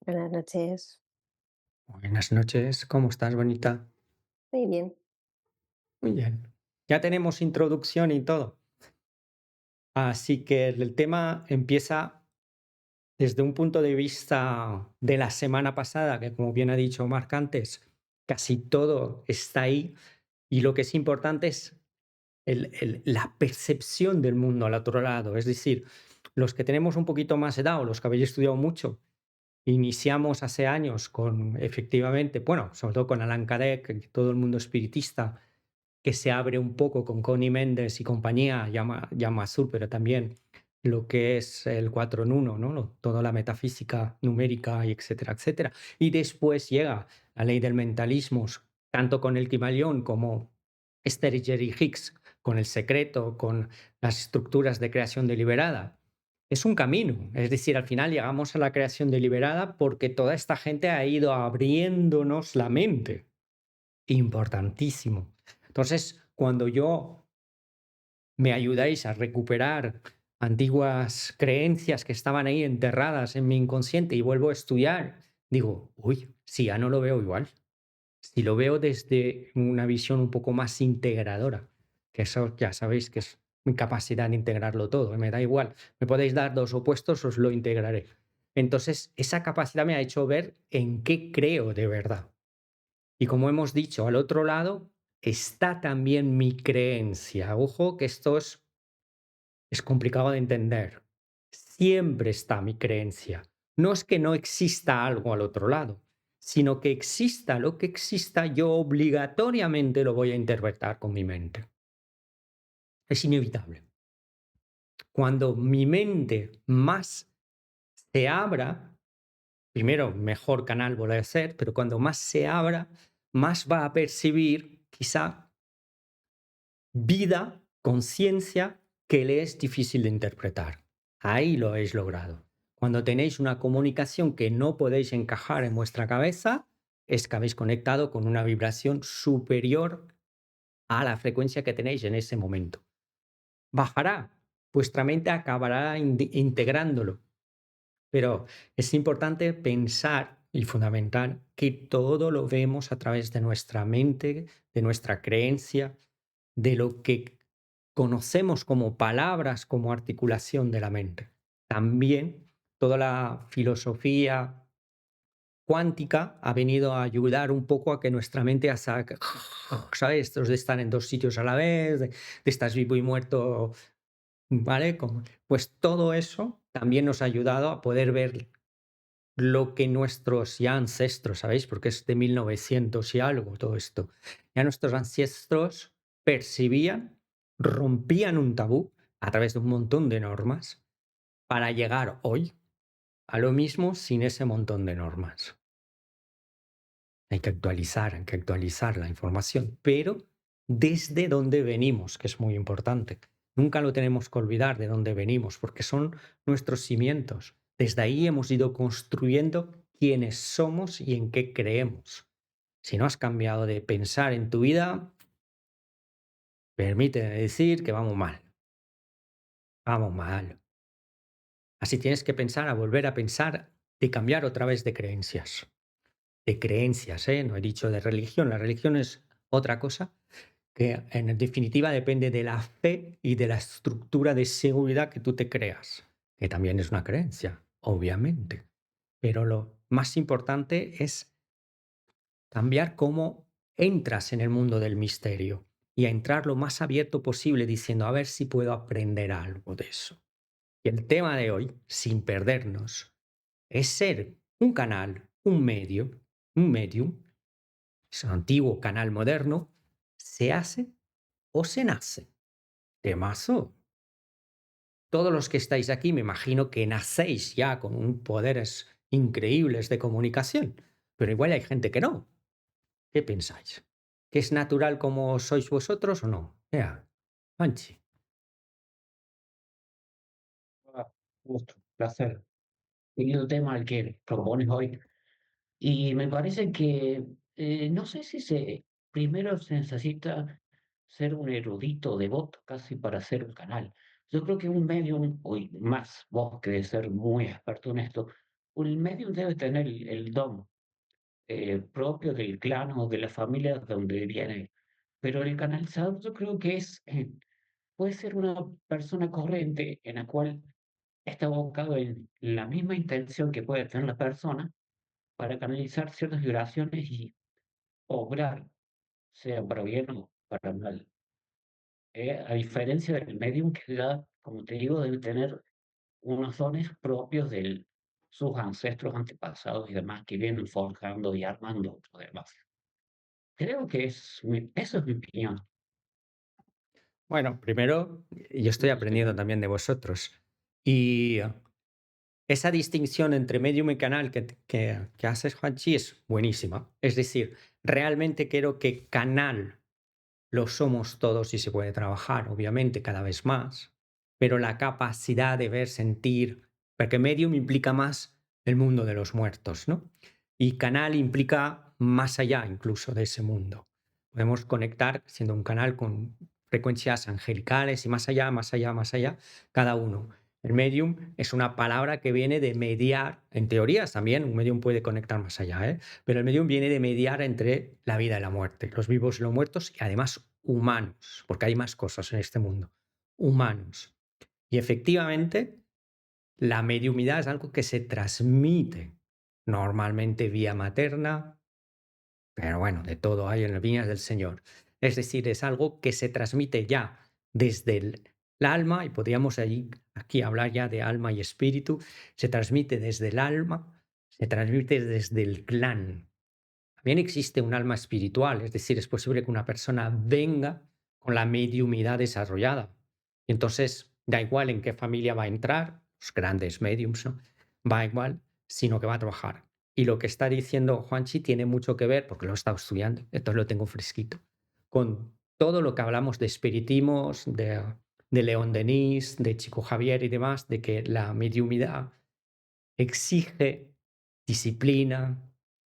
Buenas noches. Buenas noches, ¿cómo estás, bonita? Muy bien. Muy bien. Ya tenemos introducción y todo. Así que el tema empieza desde un punto de vista de la semana pasada, que como bien ha dicho Marc antes, casi todo está ahí. Y lo que es importante es la percepción del mundo al otro lado. Es decir, los que tenemos un poquito más edad o los que habéis estudiado mucho, iniciamos hace años con, efectivamente, bueno, sobre todo con Allan Kardec, todo el mundo espiritista que se abre un poco con Connie Méndez y compañía, llama Azul, pero también lo que es el 4 en 1, ¿no? Toda la metafísica numérica y etcétera, etcétera. Y después llega la ley del mentalismo, tanto con el Kybalión como Esther y Jerry Hicks, con el secreto, con las estructuras de creación deliberada. Es un camino, es decir, al final llegamos a la creación deliberada porque toda esta gente ha ido abriéndonos la mente. Importantísimo. Entonces, cuando yo me ayudáis a recuperar antiguas creencias que estaban ahí enterradas en mi inconsciente y vuelvo a estudiar, digo, uy, si ya no lo veo igual, si lo veo desde una visión un poco más integradora, que eso ya sabéis que es mi capacidad de integrarlo todo, me da igual, me podéis dar dos opuestos, os lo integraré. Entonces, esa capacidad me ha hecho ver en qué creo de verdad. Y como hemos dicho, al otro lado está también mi creencia. Ojo que esto es complicado de entender. Siempre está mi creencia. No es que no exista algo al otro lado, sino que exista lo que exista, yo obligatoriamente lo voy a interpretar con mi mente. Es inevitable. Cuando mi mente más se abra, primero mejor canal voy a ser, pero cuando más se abra, más va a percibir quizá vida, conciencia, que le es difícil de interpretar. Ahí lo habéis logrado. Cuando tenéis una comunicación que no podéis encajar en vuestra cabeza, es que habéis conectado con una vibración superior a la frecuencia que tenéis en ese momento. Bajará, vuestra mente acabará integrándolo, pero es importante pensar y fundamental que todo lo vemos a través de nuestra mente, de nuestra creencia, de lo que conocemos como palabras, como articulación de la mente. También toda la filosofía cuántica ha venido a ayudar un poco a que nuestra mente ¿sabes? Estos de estar en dos sitios a la vez, de estás vivo y muerto, ¿vale? Pues todo eso también nos ha ayudado a poder ver lo que nuestros ya ancestros, ¿sabéis? Porque es de 1900 y algo todo esto. Ya nuestros ancestros percibían, rompían un tabú a través de un montón de normas para llegar hoy a lo mismo sin ese montón de normas. Hay que actualizar la información, pero desde dónde venimos, que es muy importante. Nunca lo tenemos que olvidar de dónde venimos, porque son nuestros cimientos. Desde ahí hemos ido construyendo quiénes somos y en qué creemos. Si no has cambiado de pensar en tu vida, permíteme decir que vamos mal, vamos mal. Así tienes que pensar a volver a pensar de cambiar otra vez de creencias, ¿eh? No he dicho de religión, la religión es otra cosa, que en definitiva depende de la fe y de la estructura de seguridad que tú te creas, que también es una creencia, obviamente. Pero lo más importante es cambiar cómo entras en el mundo del misterio y a entrar lo más abierto posible diciendo a ver si puedo aprender algo de eso. Y el tema de hoy, sin perdernos, es ser un canal, un medio, un medium, es un antiguo canal moderno, se hace o se nace. Temazo. Todos los que estáis aquí, me imagino que nacéis ya con un poderes increíbles de comunicación, pero igual hay gente que no. ¿Qué pensáis? ¿Que es natural como sois vosotros o no? Ea, Panchi. Hola, gusto, placer. Seguido tema al que propones hoy. Y me parece que no sé si primero se necesita ser un erudito devoto casi para hacer un canal. Yo creo que un medium, hoy más vos que de ser muy experto en esto, el medium debe tener el don propio del clan o de la familia donde viene, pero el canalizador yo creo que puede ser una persona corriente en la cual está abocado en la misma intención que puede tener la persona para canalizar ciertas vibraciones y obrar, sea para bien o para mal. A diferencia del medium que ya, como te digo, debe tener unos dones propios de sus ancestros, antepasados y demás que vienen forjando y armando lo demás. Creo que eso es mi opinión. Bueno, primero, yo estoy No sé aprendiendo cómo. también de vosotros. Y esa distinción entre medium y canal que haces, Juanchi, es buenísima. Es decir, realmente creo que canal lo somos todos y se puede trabajar, obviamente, cada vez más, pero la capacidad de ver, sentir, porque medium implica más el mundo de los muertos, ¿no? Y canal implica más allá incluso de ese mundo. Podemos conectar siendo un canal con frecuencias angelicales y más allá, más allá, más allá, cada uno. El medium es una palabra que viene de mediar, en teorías también, un medium puede conectar más allá, ¿eh? Pero el medium viene de mediar entre la vida y la muerte, los vivos y los muertos, y además humanos, porque hay más cosas en este mundo, humanos. Y efectivamente, la mediumidad es algo que se transmite normalmente vía materna, pero bueno, de todo hay en las viñas del Señor. Es decir, es algo que se transmite ya desde el alma, y podríamos aquí hablar ya de alma y espíritu, se transmite desde el alma, se transmite desde el clan. También existe un alma espiritual, es decir, es posible que una persona venga con la mediumidad desarrollada. Y entonces, da igual en qué familia va a entrar, los grandes mediums, ¿no? Va igual, sino que va a trabajar. Y lo que está diciendo Juanchi tiene mucho que ver, porque lo he estado estudiando, entonces lo tengo fresquito, con todo lo que hablamos de espiritismos, de León Denis, de Chico Javier y demás, de que la mediumidad exige disciplina,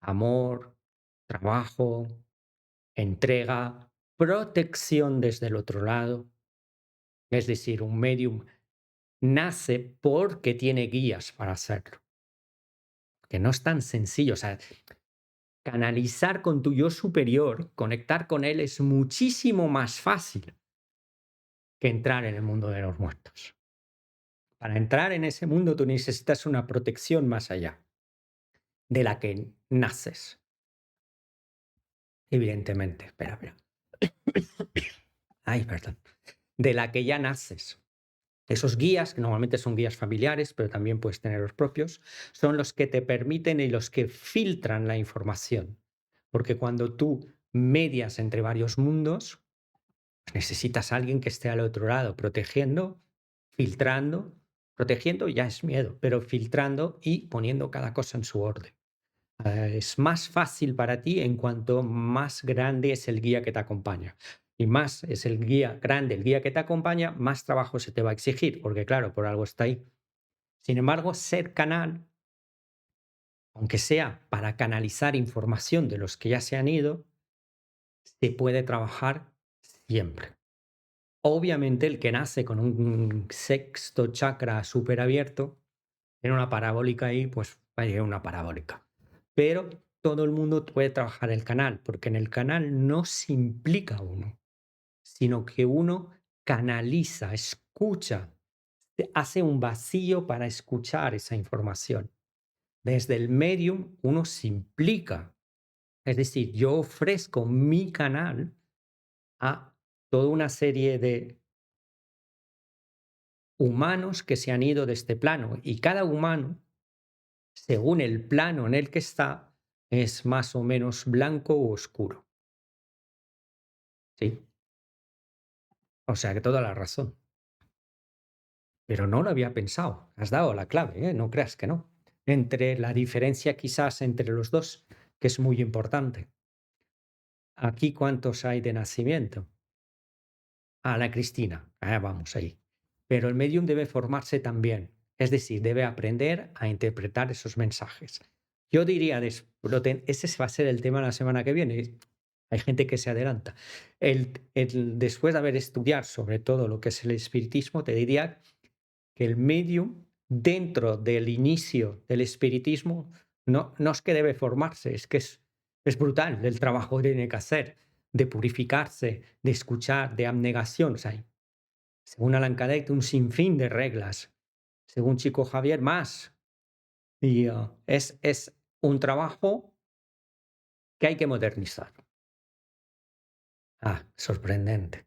amor, trabajo, entrega, protección desde el otro lado. Es decir, un medium nace porque tiene guías para hacerlo, que no es tan sencillo. O sea, canalizar con tu yo superior, conectar con él es muchísimo más fácil que entrar en el mundo de los muertos. Para entrar en ese mundo tú necesitas una protección más allá de la que naces, evidentemente. Espera, espera. Ay, perdón. De la que ya naces. Esos guías, que normalmente son guías familiares, pero también puedes tener los propios, son los que te permiten y los que filtran la información. Porque cuando tú medias entre varios mundos, pues necesitas a alguien que esté al otro lado, protegiendo, filtrando, protegiendo ya es miedo, pero filtrando y poniendo cada cosa en su orden. Es más fácil para ti en cuanto más grande es el guía que te acompaña. Y más es el guía grande, el guía que te acompaña, más trabajo se te va a exigir, porque claro, por algo está ahí. Sin embargo, ser canal, aunque sea para canalizar información de los que ya se han ido, se puede trabajar siempre. Obviamente, el que nace con un sexto chakra súper abierto, tiene una parabólica ahí, pues va a llegar una parabólica. Pero todo el mundo puede trabajar el canal, porque en el canal no se implica uno, sino que uno canaliza, escucha, hace un vacío para escuchar esa información. Desde el medium uno se implica, es decir, yo ofrezco mi canal a toda una serie de humanos que se han ido de este plano y cada humano, según el plano en el que está, es más o menos blanco o oscuro. Sí, o sea que toda la razón. Pero no lo había pensado. Has dado la clave, ¿eh? No creas que no. Entre la diferencia quizás entre los dos, que es muy importante. Aquí, ¿cuántos hay de nacimiento? Ah, la Cristina. Ah, vamos ahí. Pero el medium debe formarse también. Es decir, debe aprender a interpretar esos mensajes. Yo diría, ese va a ser el tema la semana que viene. Hay gente que se adelanta. Después de haber estudiado sobre todo lo que es el espiritismo, te diría que el medium dentro del inicio del espiritismo, no es que debe formarse, es que es brutal el trabajo que tiene que hacer, de purificarse, de escuchar, de abnegación. O sea, hay, según Allan Kardec, un sinfín de reglas. Según Chico Javier, más. Y es un trabajo que hay que modernizar. Sorprendente.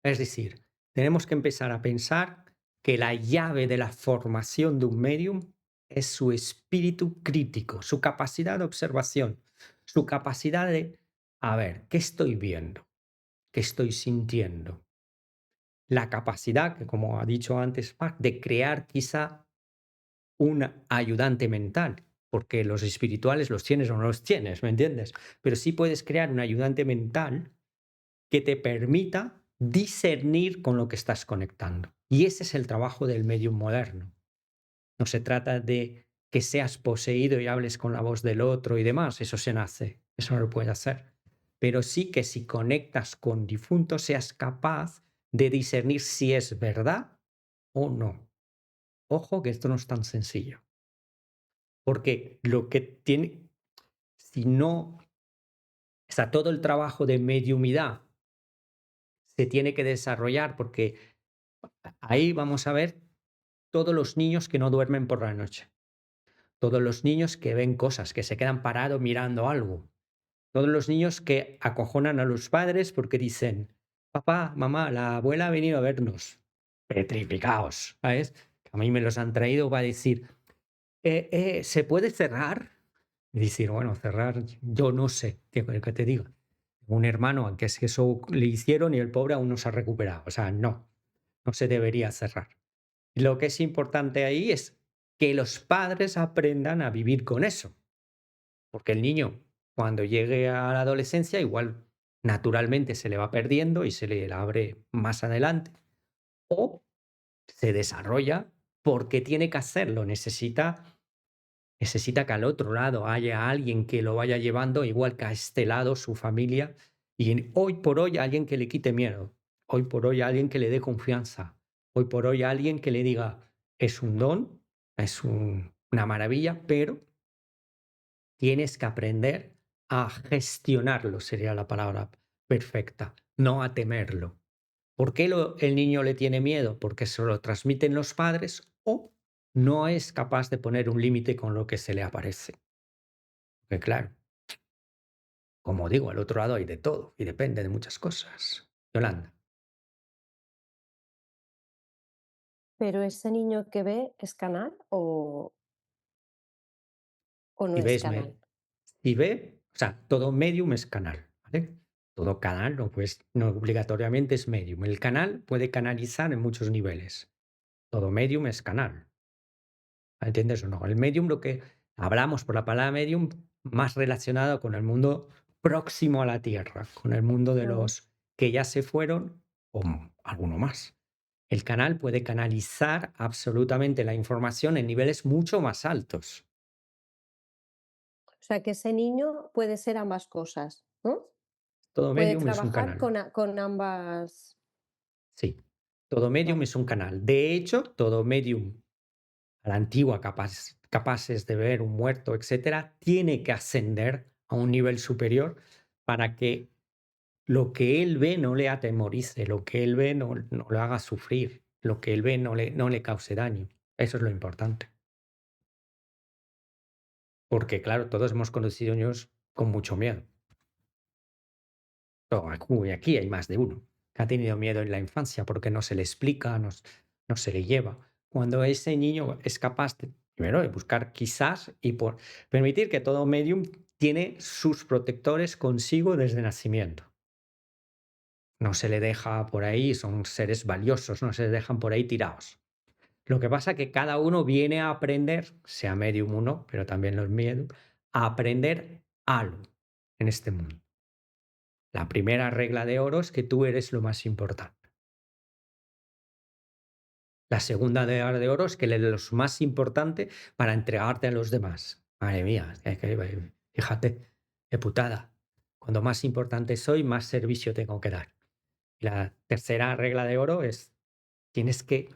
Es decir, tenemos que empezar a pensar que la llave de la formación de un medium es su espíritu crítico, su capacidad de observación, su capacidad de, a ver, ¿qué estoy viendo? ¿Qué estoy sintiendo? La capacidad, que como ha dicho antes Mark, de crear quizá un ayudante mental, porque los espirituales los tienes o no los tienes, ¿me entiendes? Pero sí puedes crear un ayudante mental que te permita discernir con lo que estás conectando. Y ese es el trabajo del medium moderno. No se trata de que seas poseído y hables con la voz del otro y demás, eso se nace, eso no lo puede hacer. Pero sí que si conectas con difuntos seas capaz de discernir si es verdad o no. Ojo que esto no es tan sencillo, porque lo que tiene, si no, o sea, todo el trabajo de mediumidad se tiene que desarrollar porque ahí vamos a ver todos los niños que no duermen por la noche, todos los niños que ven cosas, que se quedan parados mirando algo, todos los niños que acojonan a los padres porque dicen, papá, mamá, la abuela ha venido a vernos. Petrificaos, ¿sabes? A mí me los han traído para decir, ¿se puede cerrar? Y decir, bueno, cerrar, yo no sé, tío, que te digo. Un hermano al que es que eso le hicieron y el pobre aún no se ha recuperado. O sea, no, no se debería cerrar. Lo que es importante ahí es que los padres aprendan a vivir con eso, porque el niño cuando llegue a la adolescencia igual naturalmente se le va perdiendo y se le abre más adelante o se desarrolla porque tiene que hacerlo, necesita que al otro lado haya alguien que lo vaya llevando, igual que a este lado su familia, y hoy por hoy alguien que le quite miedo, hoy por hoy alguien que le dé confianza, hoy por hoy alguien que le diga, es un don, una maravilla, pero tienes que aprender a gestionarlo, sería la palabra perfecta, no a temerlo. ¿Por qué el niño le tiene miedo? Porque se lo transmiten los padres o no es capaz de poner un límite con lo que se le aparece. Que claro, como digo, al otro lado hay de todo y depende de muchas cosas. Yolanda, Pero ese niño que ve, ¿es canal o no si es ves, canal? si ve, o sea, todo medium es canal, ¿vale? Todo canal no, pues, no obligatoriamente es medium. El canal puede canalizar en muchos niveles. Todo medium es canal. ¿Entiendes o no? El medium, lo que hablamos por la palabra medium, más relacionado con el mundo próximo a la Tierra, con el mundo de Ujú. los que ya se fueron o alguno más. El canal puede canalizar absolutamente la información en niveles mucho más altos. O sea, que ese niño puede ser ambas cosas, ¿no? Todo Puede medium es un trabajar canal. con ambas. Sí, todo medium Vale. es un canal. De hecho, todo medium a la antigua, capaces de ver un muerto, etcétera, tiene que ascender a un nivel superior para que lo que él ve no le atemorice, lo que él ve no lo haga sufrir, lo que él ve no le cause daño. Eso es lo importante. Porque, claro, todos hemos conocido niños con mucho miedo. Uy, aquí hay más de uno que ha tenido miedo en la infancia porque no se le explica, no se le lleva. Cuando ese niño es capaz de, primero, de buscar quizás y por permitir que todo medium tiene sus protectores consigo desde nacimiento. No se le deja por ahí, son seres valiosos, no se les dejan por ahí tirados. Lo que pasa es que cada uno viene a aprender, sea medium uno, pero también los medium, a aprender algo en este mundo. La primera regla de oro es que tú eres lo más importante. La segunda regla de oro es que eres lo más importante para entregarte a los demás. Madre mía, fíjate, qué putada. Cuando más importante soy, más servicio tengo que dar. Y la tercera regla de oro es, tienes que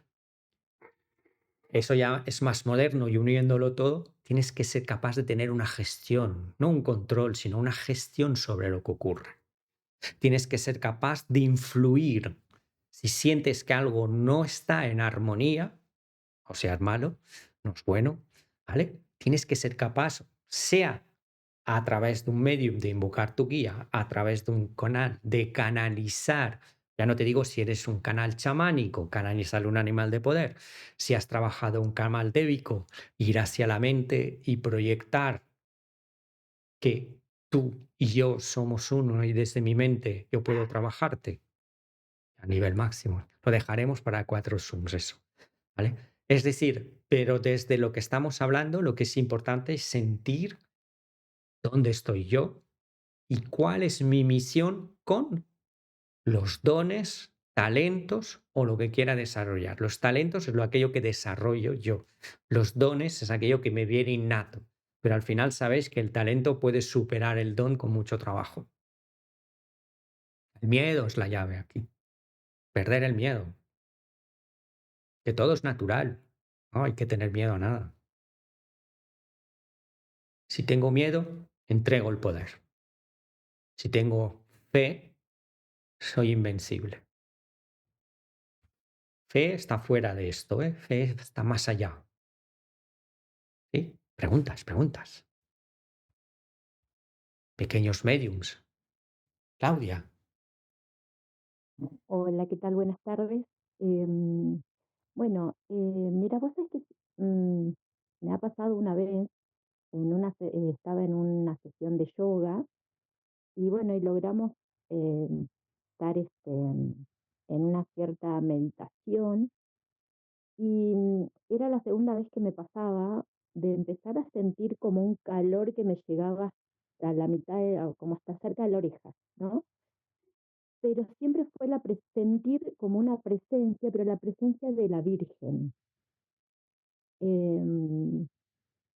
Eso ya es más moderno y uniéndolo todo, tienes que ser capaz de tener una gestión, no un control, sino una gestión sobre lo que ocurre. Tienes que ser capaz de influir. Si sientes que algo no está en armonía, o sea, es malo, no es bueno, ¿vale? Tienes que ser capaz, sea a través de un medium de invocar tu guía, a través de un canal de canalizar, ya no te digo si eres un canal chamánico, canalizar un animal de poder, si has trabajado un canal débico, ir hacia la mente y proyectar que tú y yo somos uno y desde mi mente yo puedo trabajarte a nivel máximo. Lo dejaremos para 4 Zooms eso, ¿vale? Es decir, pero desde lo que estamos hablando, lo que es importante es sentir dónde estoy yo y cuál es mi misión con los dones, talentos o lo que quiera desarrollar. Los talentos es lo aquello que desarrollo yo. Los dones es aquello que me viene innato. Pero al final sabéis que el talento puede superar el don con mucho trabajo. El miedo es la llave aquí. Perder el miedo. Que todo es natural. No hay que tener miedo a nada. Si tengo miedo, entrego el poder. Si tengo fe, soy invencible. Fe está fuera de esto, ¿eh? Fe está más allá. ¿Sí? Preguntas, preguntas. Pequeños mediums. Claudia. Hola, ¿qué tal? Buenas tardes. Bueno, mira, vos sabés que mm, me ha pasado una vez, estaba en una sesión de yoga y bueno, y logramos estar en una cierta meditación y era la segunda vez que me pasaba de empezar a sentir como un calor que me llegaba a la mitad, o como hasta cerca de la oreja, ¿no? Pero siempre fue sentir como una presencia, pero la presencia de la Virgen. Em,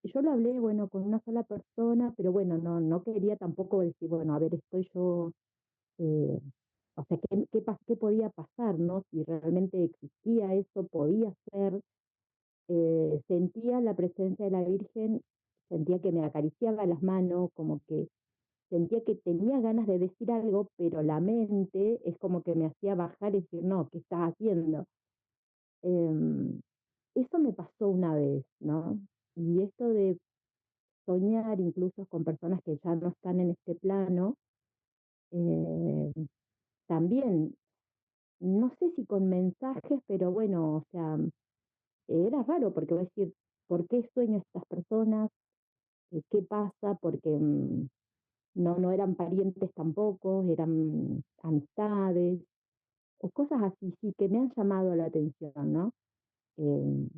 yo lo hablé, bueno, con una sola persona, pero bueno, no quería tampoco decir, bueno, a ver, estoy yo, eh, o sea, ¿qué podía pasar, no? Si realmente existía eso, podía ser. Sentía la presencia de la Virgen, sentía que me acariciaba las manos, como que sentía que tenía ganas de decir algo, pero la mente es como que me hacía bajar y decir, no, ¿qué estás haciendo? Em, Eso me pasó una vez, ¿no? Y esto de soñar incluso con personas que ya no están en este plano, eh, también, no sé si con mensajes, pero bueno, o sea, era raro porque voy a decir, ¿por qué sueño a estas personas? ¿Qué pasa? Porque no eran parientes tampoco, eran amistades, o cosas así, sí, que me han llamado la atención, ¿no? Eh,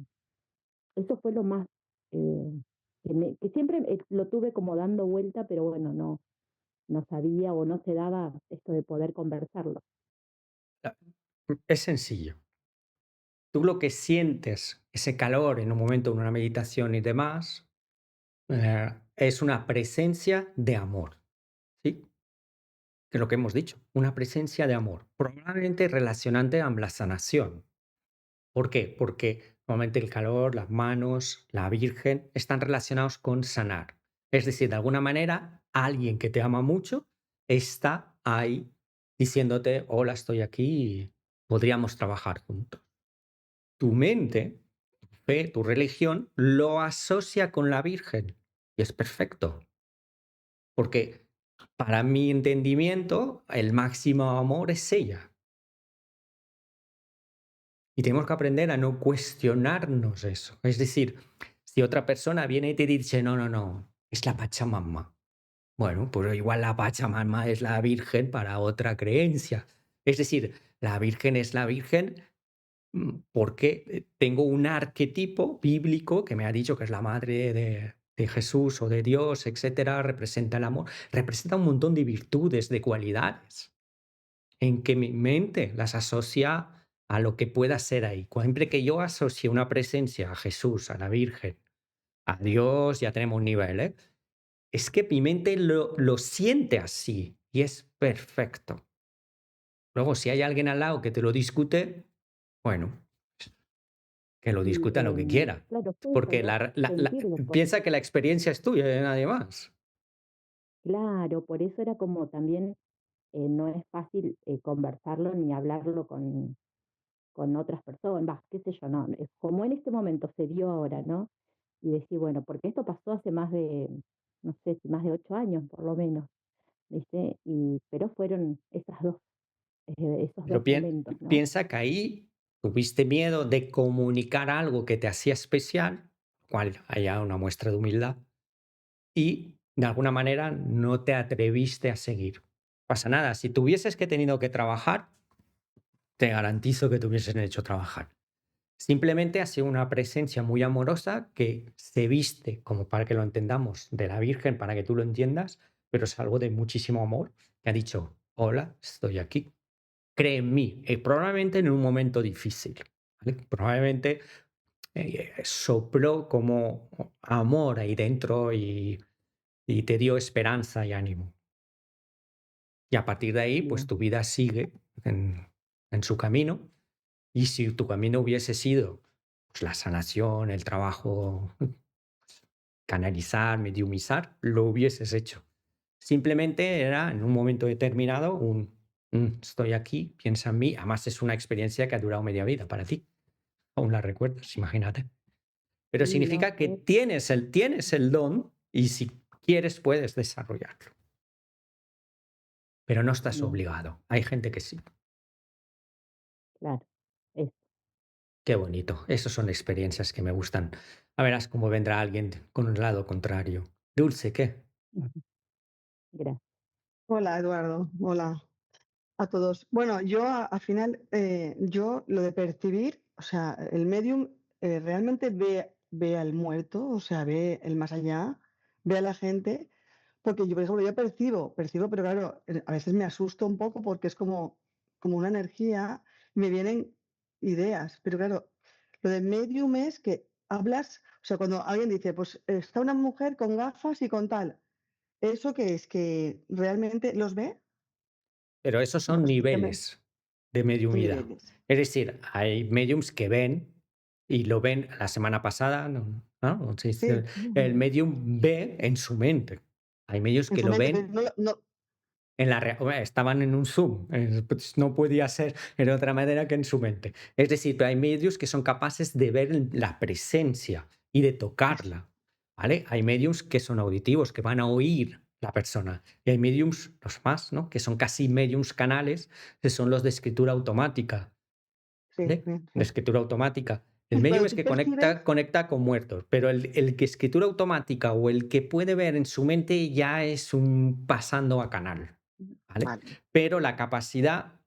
Eso fue lo más, eh, que siempre lo tuve como dando vuelta, pero bueno, no sabía o no se daba esto de poder conversarlo. Ah, es sencillo. Tú lo que sientes, ese calor en un momento, en una meditación y demás, es una presencia de amor. ¿Sí? Que es lo que hemos dicho, una presencia de amor, probablemente relacionante a la sanación. ¿Por qué? Porque normalmente el calor, las manos, la Virgen están relacionados con sanar. Es decir, de alguna manera, alguien que te ama mucho está ahí diciéndote, hola, estoy aquí y podríamos trabajar juntos. Tu mente, tu fe, tu religión lo asocia con la Virgen y es perfecto, porque para mi entendimiento, el máximo amor es ella. Y tenemos que aprender a no cuestionarnos eso. Es decir, si otra persona viene y te dice, no, no, no, es la Pachamama. Bueno, pues igual la Pachamama es la Virgen para otra creencia. Es decir, la Virgen es la Virgen porque tengo un arquetipo bíblico que me ha dicho que es la madre de Jesús o de Dios, etcétera, representa el amor, representa un montón de virtudes, de cualidades en que mi mente las asocia a lo que pueda ser ahí. Siempre que yo asocie una presencia a Jesús, a la Virgen, a Dios, ya tenemos un nivel, ¿eh? Es que mi mente lo siente así y es perfecto. Luego, si hay alguien al lado que te lo discute, bueno, que lo Y discuta lo que quiera. claro, fue eso, Porque ¿no? Sentirlo, piensa que la experiencia es tuya y de nadie más. claro, por eso era como también no es fácil conversarlo ni hablarlo con otras personas, va, qué sé yo, no, es como en este momento se dio ahora, ¿no? Y decir, bueno, porque esto pasó hace más de, no sé, si más de 8 años por lo menos, ¿viste? Pero fueron esos Pero dos momentos, ¿no? piensa que ahí tuviste miedo de comunicar algo que te hacía especial, cual haya una muestra de humildad, y de alguna manera no te atreviste a seguir. No pasa nada, si tuvieses que tenido que trabajar, te garantizo que te hubiesen hecho trabajar. Simplemente ha sido una presencia muy amorosa que se viste, como para que lo entendamos, de la Virgen, para que tú lo entiendas, pero es algo de muchísimo amor, que ha dicho, hola, estoy aquí, cree en mí, probablemente en un momento difícil, ¿vale? Probablemente sopló como amor ahí dentro y te dio esperanza y ánimo. Y a partir de ahí, pues Bien, tu vida sigue en su camino. Y si tu camino hubiese sido pues, la sanación, el trabajo, canalizar, mediumizar, lo hubieses hecho. Simplemente era en un momento determinado estoy aquí, piensa en mí. Además es una experiencia que ha durado media vida para ti. Aún la recuerdas, imagínate. Pero sí, no, significa que tienes el don y si quieres puedes desarrollarlo. Pero no estás bien, obligado. Hay gente que sí. claro, eso. Qué bonito. Esas son experiencias que me gustan. A verás cómo vendrá alguien con un lado contrario. Dulce, ¿qué? Ujú, gracias. Hola Eduardo, hola a todos. Bueno, yo al final, yo lo de percibir, o sea, el medium realmente ve al muerto, o sea, ve el más allá, ve a la gente, porque yo, por ejemplo, yo percibo, pero claro, a veces me asusto un poco porque es como una energía, me vienen ideas, pero claro, lo de medium es que hablas, o sea, cuando alguien dice, pues está una mujer con gafas y con tal. ¿Eso qué es? ¿Que realmente los ve? Pero esos No, son explícame. niveles de ¿Qué mediumidad. niveles? Es decir, hay mediums que ven y lo ven la semana pasada, ¿no? Sí, sí, Sí, el medium ve en su mente. Hay medios en que su lo mente, pero ven no, en estaban en un Zoom, pues no podía ser de otra manera que en su mente. Es decir, pero hay medios que son capaces de ver la presencia y de eso, tocarla, ¿vale? Hay mediums que son auditivos, que van a oír la persona. Y hay mediums, los más, ¿no? Que son casi mediums canales, que son los de escritura automática, sí, ¿vale? bien, De sí. escritura automática. El Sí, medium cuando es tú que percibes, conecta con muertos, pero el que escritura automática o el que puede ver en su mente ya es un pasando a canal. ¿Vale? vale, Pero la capacidad,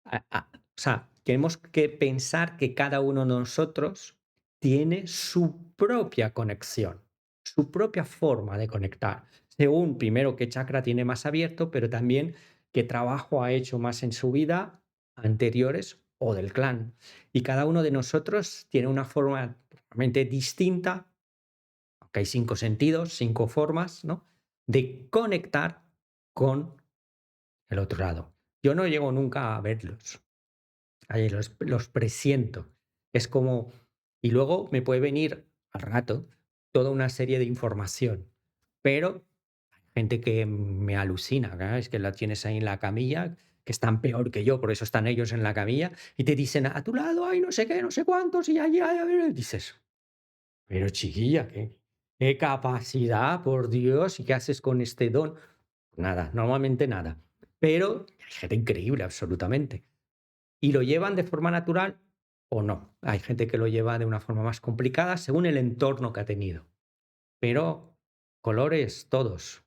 o sea, tenemos que pensar que cada uno de nosotros tiene su propia conexión, su propia forma de conectar, según primero qué chakra tiene más abierto, pero también qué trabajo ha hecho más en su vida anteriores o del clan. Y cada uno de nosotros tiene una forma totalmente distinta, aunque hay 5 sentidos, 5 formas, ¿no? De conectar con el otro lado. Yo no llego nunca a verlos, ahí los presiento. Es como, y luego me puede venir al rato toda una serie de información, pero hay gente que me alucina, ¿verdad? Es que la tienes ahí en la camilla, que están peor que yo, por eso están ellos en la camilla, y te dicen, a tu lado hay no sé qué, no sé cuántos, y allí hay, dices, pero chiquilla, ¿qué capacidad, por Dios, y qué haces con este don? Nada, normalmente nada. Pero hay gente increíble, absolutamente. ¿Y lo llevan de forma natural o no? Hay gente que lo lleva de una forma más complicada según el entorno que ha tenido. Pero colores todos.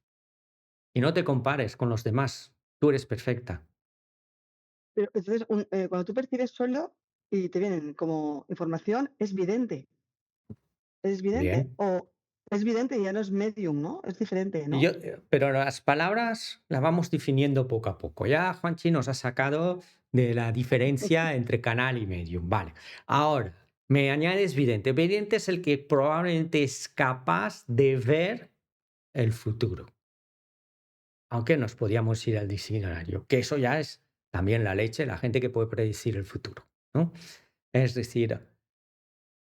Y no te compares con los demás. Tú eres perfecta. pero entonces cuando tú percibes solo y te vienen como información, ¿es vidente? ¿Es vidente? Bien. ¿O es vidente y ya no es medium, ¿no? Es diferente, Y yo, ¿no? pero las palabras las vamos definiendo poco a poco. Ya Juanchi nos ha sacado de la diferencia entre canal y medium. Vale. Ahora, me añades vidente. Vidente es el que probablemente es capaz de ver el futuro. Aunque nos podíamos ir al diccionario, que eso ya es también la leche, la gente que puede predecir el futuro, ¿no? Es decir,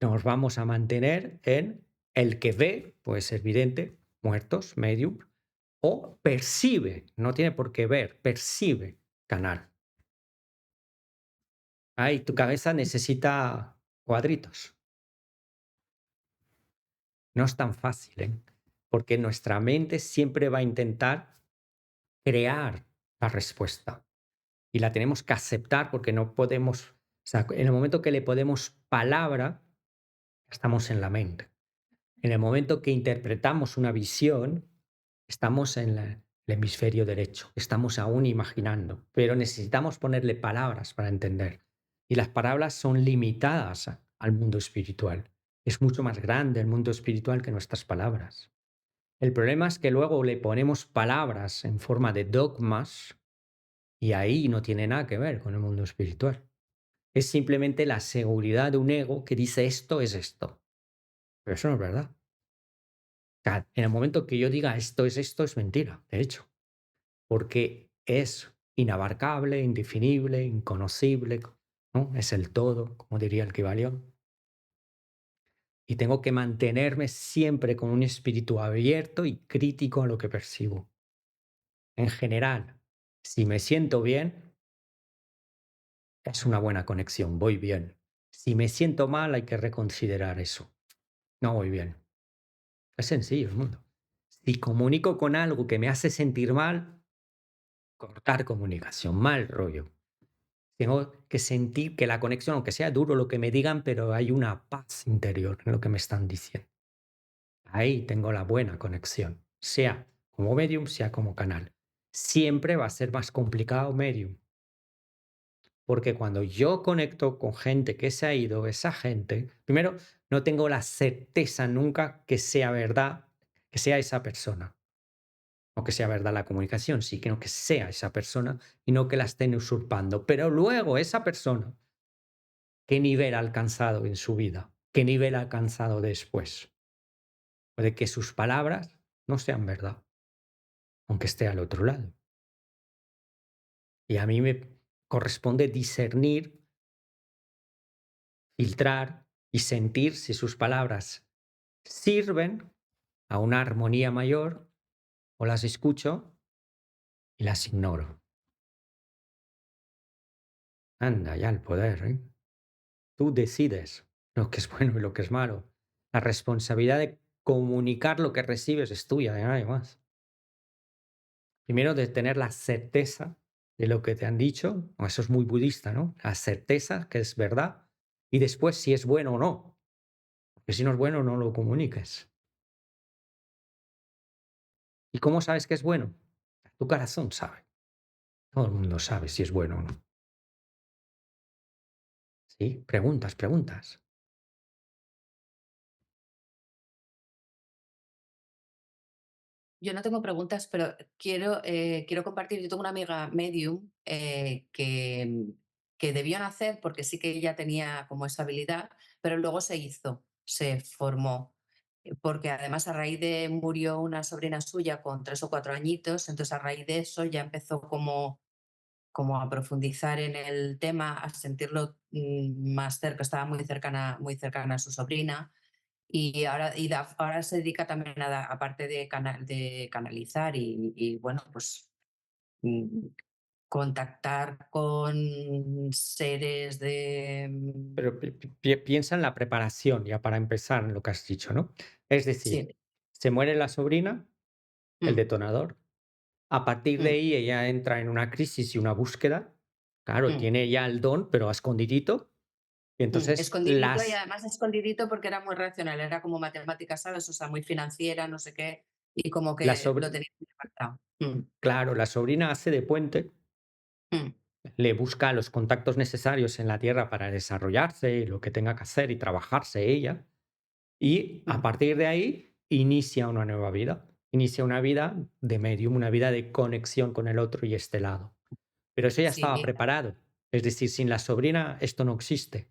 nos vamos a mantener en el que ve, puede ser vidente, muertos, medium, o percibe, no tiene por qué ver, percibe, canal. Ay, tu cabeza necesita cuadritos. No es tan fácil, ¿eh? Porque nuestra mente siempre va a intentar crear la respuesta y la tenemos que aceptar porque no podemos, o sea, en el momento que le podemos palabra, estamos en la mente. En el momento que interpretamos una visión, estamos en el hemisferio derecho, estamos aún imaginando, pero necesitamos ponerle palabras para entender. Y las palabras son limitadas al mundo espiritual. Es mucho más grande el mundo espiritual que nuestras palabras. El problema es que luego le ponemos palabras en forma de dogmas y ahí no tiene nada que ver con el mundo espiritual. Es simplemente la seguridad de un ego que dice esto es esto. Pero eso no es verdad. O sea, en el momento que yo diga esto, es mentira, de hecho, porque es inabarcable, indefinible, inconocible, ¿no? Es el todo, como diría el Kybalión. Y tengo que mantenerme siempre con un espíritu abierto y crítico a lo que percibo. En general, si me siento bien, es una buena conexión, voy bien. Si me siento mal, hay que reconsiderar eso. No voy bien. Es sencillo el mundo. Si comunico con algo que me hace sentir mal, cortar comunicación, mal rollo. Tengo que sentir que la conexión, aunque sea duro lo que me digan, pero hay una paz interior en lo que me están diciendo. Ahí tengo la buena conexión, sea como medium, sea como canal. Siempre va a ser más complicado medium, porque cuando yo conecto con gente que se ha ido, esa gente, primero, no tengo la certeza nunca que sea verdad, que sea esa persona. No que sea verdad la comunicación, sí, que sea esa persona y no que la estén usurpando. Pero luego esa persona, ¿qué nivel ha alcanzado en su vida? ¿Qué nivel ha alcanzado después? Puede que sus palabras no sean verdad, aunque esté al otro lado. Y a mí me corresponde discernir, filtrar y sentir si sus palabras sirven a una armonía mayor o las escucho y las ignoro. Anda ya el poder, ¿eh? Tú decides lo que es bueno y lo que es malo. La responsabilidad de comunicar lo que recibes es tuya, de nadie más. Primero, de tener la certeza de lo que te han dicho, o eso es muy budista, ¿no? La certeza que es verdad, y después si es bueno o no. Porque si no es bueno, no lo comuniques. ¿Y cómo sabes que es bueno? Tu corazón sabe. Todo el mundo sabe si es bueno o no. ¿Sí? Preguntas, preguntas. Yo no tengo preguntas, pero quiero compartir. Yo tengo una amiga medium que debió nacer porque sí que ella tenía como esa habilidad, pero luego se formó. Porque además a raíz de murió una sobrina suya con 3 o 4 añitos, entonces a raíz de eso ya empezó como a profundizar en el tema, a sentirlo más cerca, estaba muy cercana a su sobrina ahora se dedica también aparte de canalizar bueno, pues mm, contactar con seres de... Pero piensa en la preparación, ya para empezar, en lo que has dicho, ¿no? Es decir, Sí. se muere la sobrina, el Mm, detonador. A partir de mm, ahí ella entra en una crisis y una búsqueda. Claro, mm, tiene ya el don, pero a escondidito. Y entonces Escondidito y además escondidito porque era muy racional, era como matemáticas, ¿sabes? O sea, muy financiera, no sé qué, y como la que lo sobre- tenía muy apartado. claro, la sobrina hace de puente, Mm, le busca los contactos necesarios en la tierra para desarrollarse y lo que tenga que hacer y trabajarse ella. Y a mm. partir de ahí inicia una nueva vida. Inicia una vida de medium, una vida de conexión con el otro y este lado. Pero eso ya estaba Sí, preparado. Es decir, sin la sobrina esto no existe.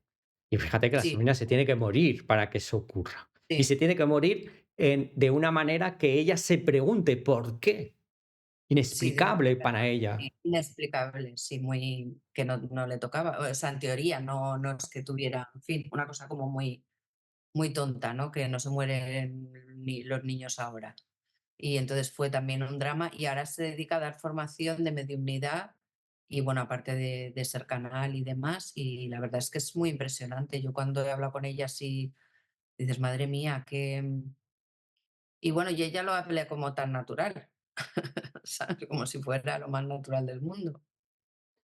Y fíjate que la sí, sobrina se tiene que morir para que eso ocurra. Y sí. se tiene que morir de una manera que ella se pregunte por qué. Sí, de una Inexplicable manera para ella. inexplicable, sí, muy que no le tocaba. O sea, en teoría no es que tuviera, en fin, una cosa como muy muy tonta, ¿no? Que no se mueren ni los niños ahora. Y entonces fue también un drama y ahora se dedica a dar formación de mediumnidad y bueno, aparte de ser canal y demás, y la verdad es que es muy impresionante. Yo cuando he hablado con ella sí dices, madre mía, que... Y bueno, y ella lo habla como tan natural, ¿sabes? Como si fuera lo más natural del mundo.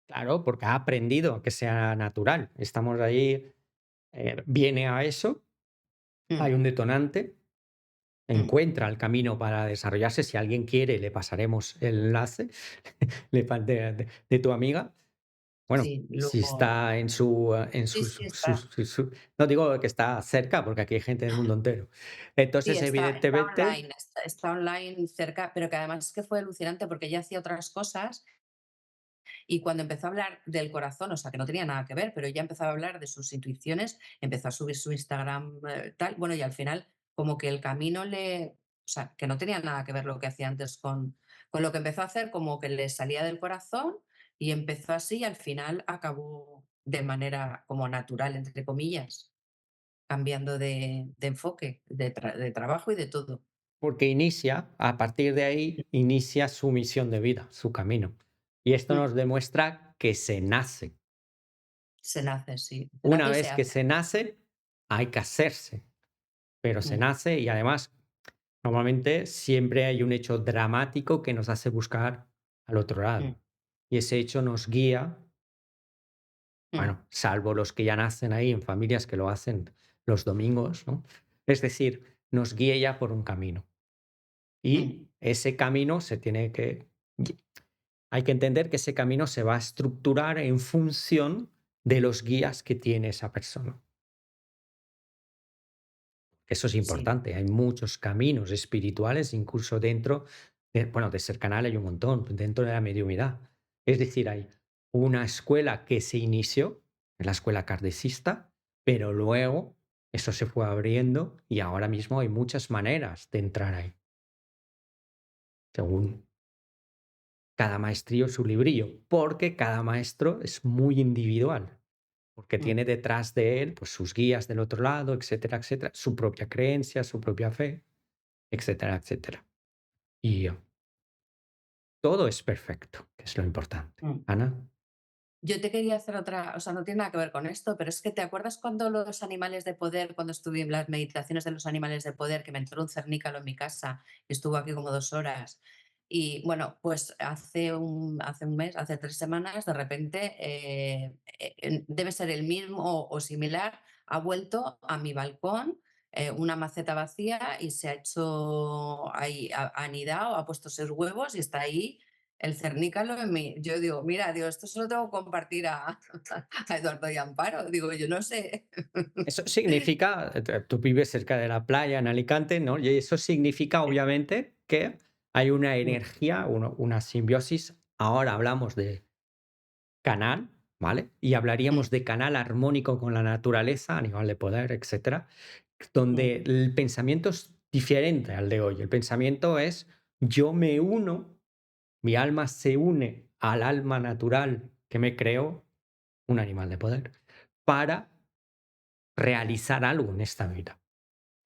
Claro, porque ha aprendido a que sea natural. Estamos ahí, viene a eso, hay Mm, un detonante, mm. encuentra el camino para desarrollarse. Si alguien quiere, le pasaremos el enlace de tu amiga. Bueno, Sí, si luego... está en su, en Sí, sus, sí, está. no digo que está cerca, porque aquí hay gente del mundo entero. Sí, Entonces, está evidentemente, online, está online cerca, pero que además es que fue alucinante porque ella hacía otras cosas y cuando empezó a hablar del corazón, o sea, que no tenía nada que ver, pero ella empezaba a hablar de sus intuiciones, empezó a subir su Instagram, tal, bueno, y al final como que el camino le, o sea, que no tenía nada que ver lo que hacía antes con lo que empezó a hacer, como que le salía del corazón y empezó así y al final acabó de manera como natural, entre comillas, cambiando de enfoque, de trabajo y de todo. porque inicia, a partir de ahí, inicia su misión de vida, su camino. Y esto Mm, nos demuestra que se nace. Se nace, sí, se Una nace y se vez que hace. se nace, hay que hacerse, pero se Mm, nace y además, normalmente siempre hay un hecho dramático que nos hace buscar al otro mm, lado. Y ese hecho nos guía, mm, bueno, salvo los que ya nacen ahí en familias que lo hacen los domingos, ¿no? Es decir, nos guía ya por un camino. mm. Y ese camino se tiene que... Hay que entender que ese camino se va a estructurar en función de los guías que tiene esa persona. Eso es Sí, importante. Hay muchos caminos espirituales, incluso dentro de, bueno, de ser canal hay un montón, dentro de la mediumidad. Es decir, hay una escuela que se inició, en la escuela kardecista, pero luego eso se fue abriendo y ahora mismo hay muchas maneras de entrar ahí, según cada maestrillo su librillo, porque cada maestro es muy individual, porque mm, tiene detrás de él pues, sus guías del otro lado, etcétera, etcétera, su propia creencia, su propia fe, etcétera, etcétera. Y todo es perfecto, que es lo importante. mm. Ana, Yo te quería hacer otra, o sea, no tiene nada que ver con esto, pero es que ¿te acuerdas cuando los animales de poder, cuando estuve en las meditaciones de los animales de poder, que me entró un cernícalo en mi casa y estuvo aquí como 2 horas? Y bueno, pues hace un mes, hace 3 semanas, de repente, debe ser el mismo o similar, ha vuelto a mi balcón, una maceta vacía y se ha hecho ahí, ha anidado, ha puesto 6 huevos y está ahí el cernícalo en mí. Yo digo, mira, digo, esto se lo tengo que compartir a Eduardo y Amparo. Digo, yo no sé. eso significa, tú vives cerca de la playa en Alicante, ¿no? Y eso significa obviamente que hay una Mm, energía, una simbiosis. Ahora hablamos de canal, ¿vale? Y mm, hablaríamos de canal armónico con la naturaleza, a nivel de poder, etcétera, mm, donde el pensamiento es diferente al de hoy. El pensamiento es yo me uno, mi alma se une al alma natural que me creó, un animal de poder, para realizar algo en esta vida.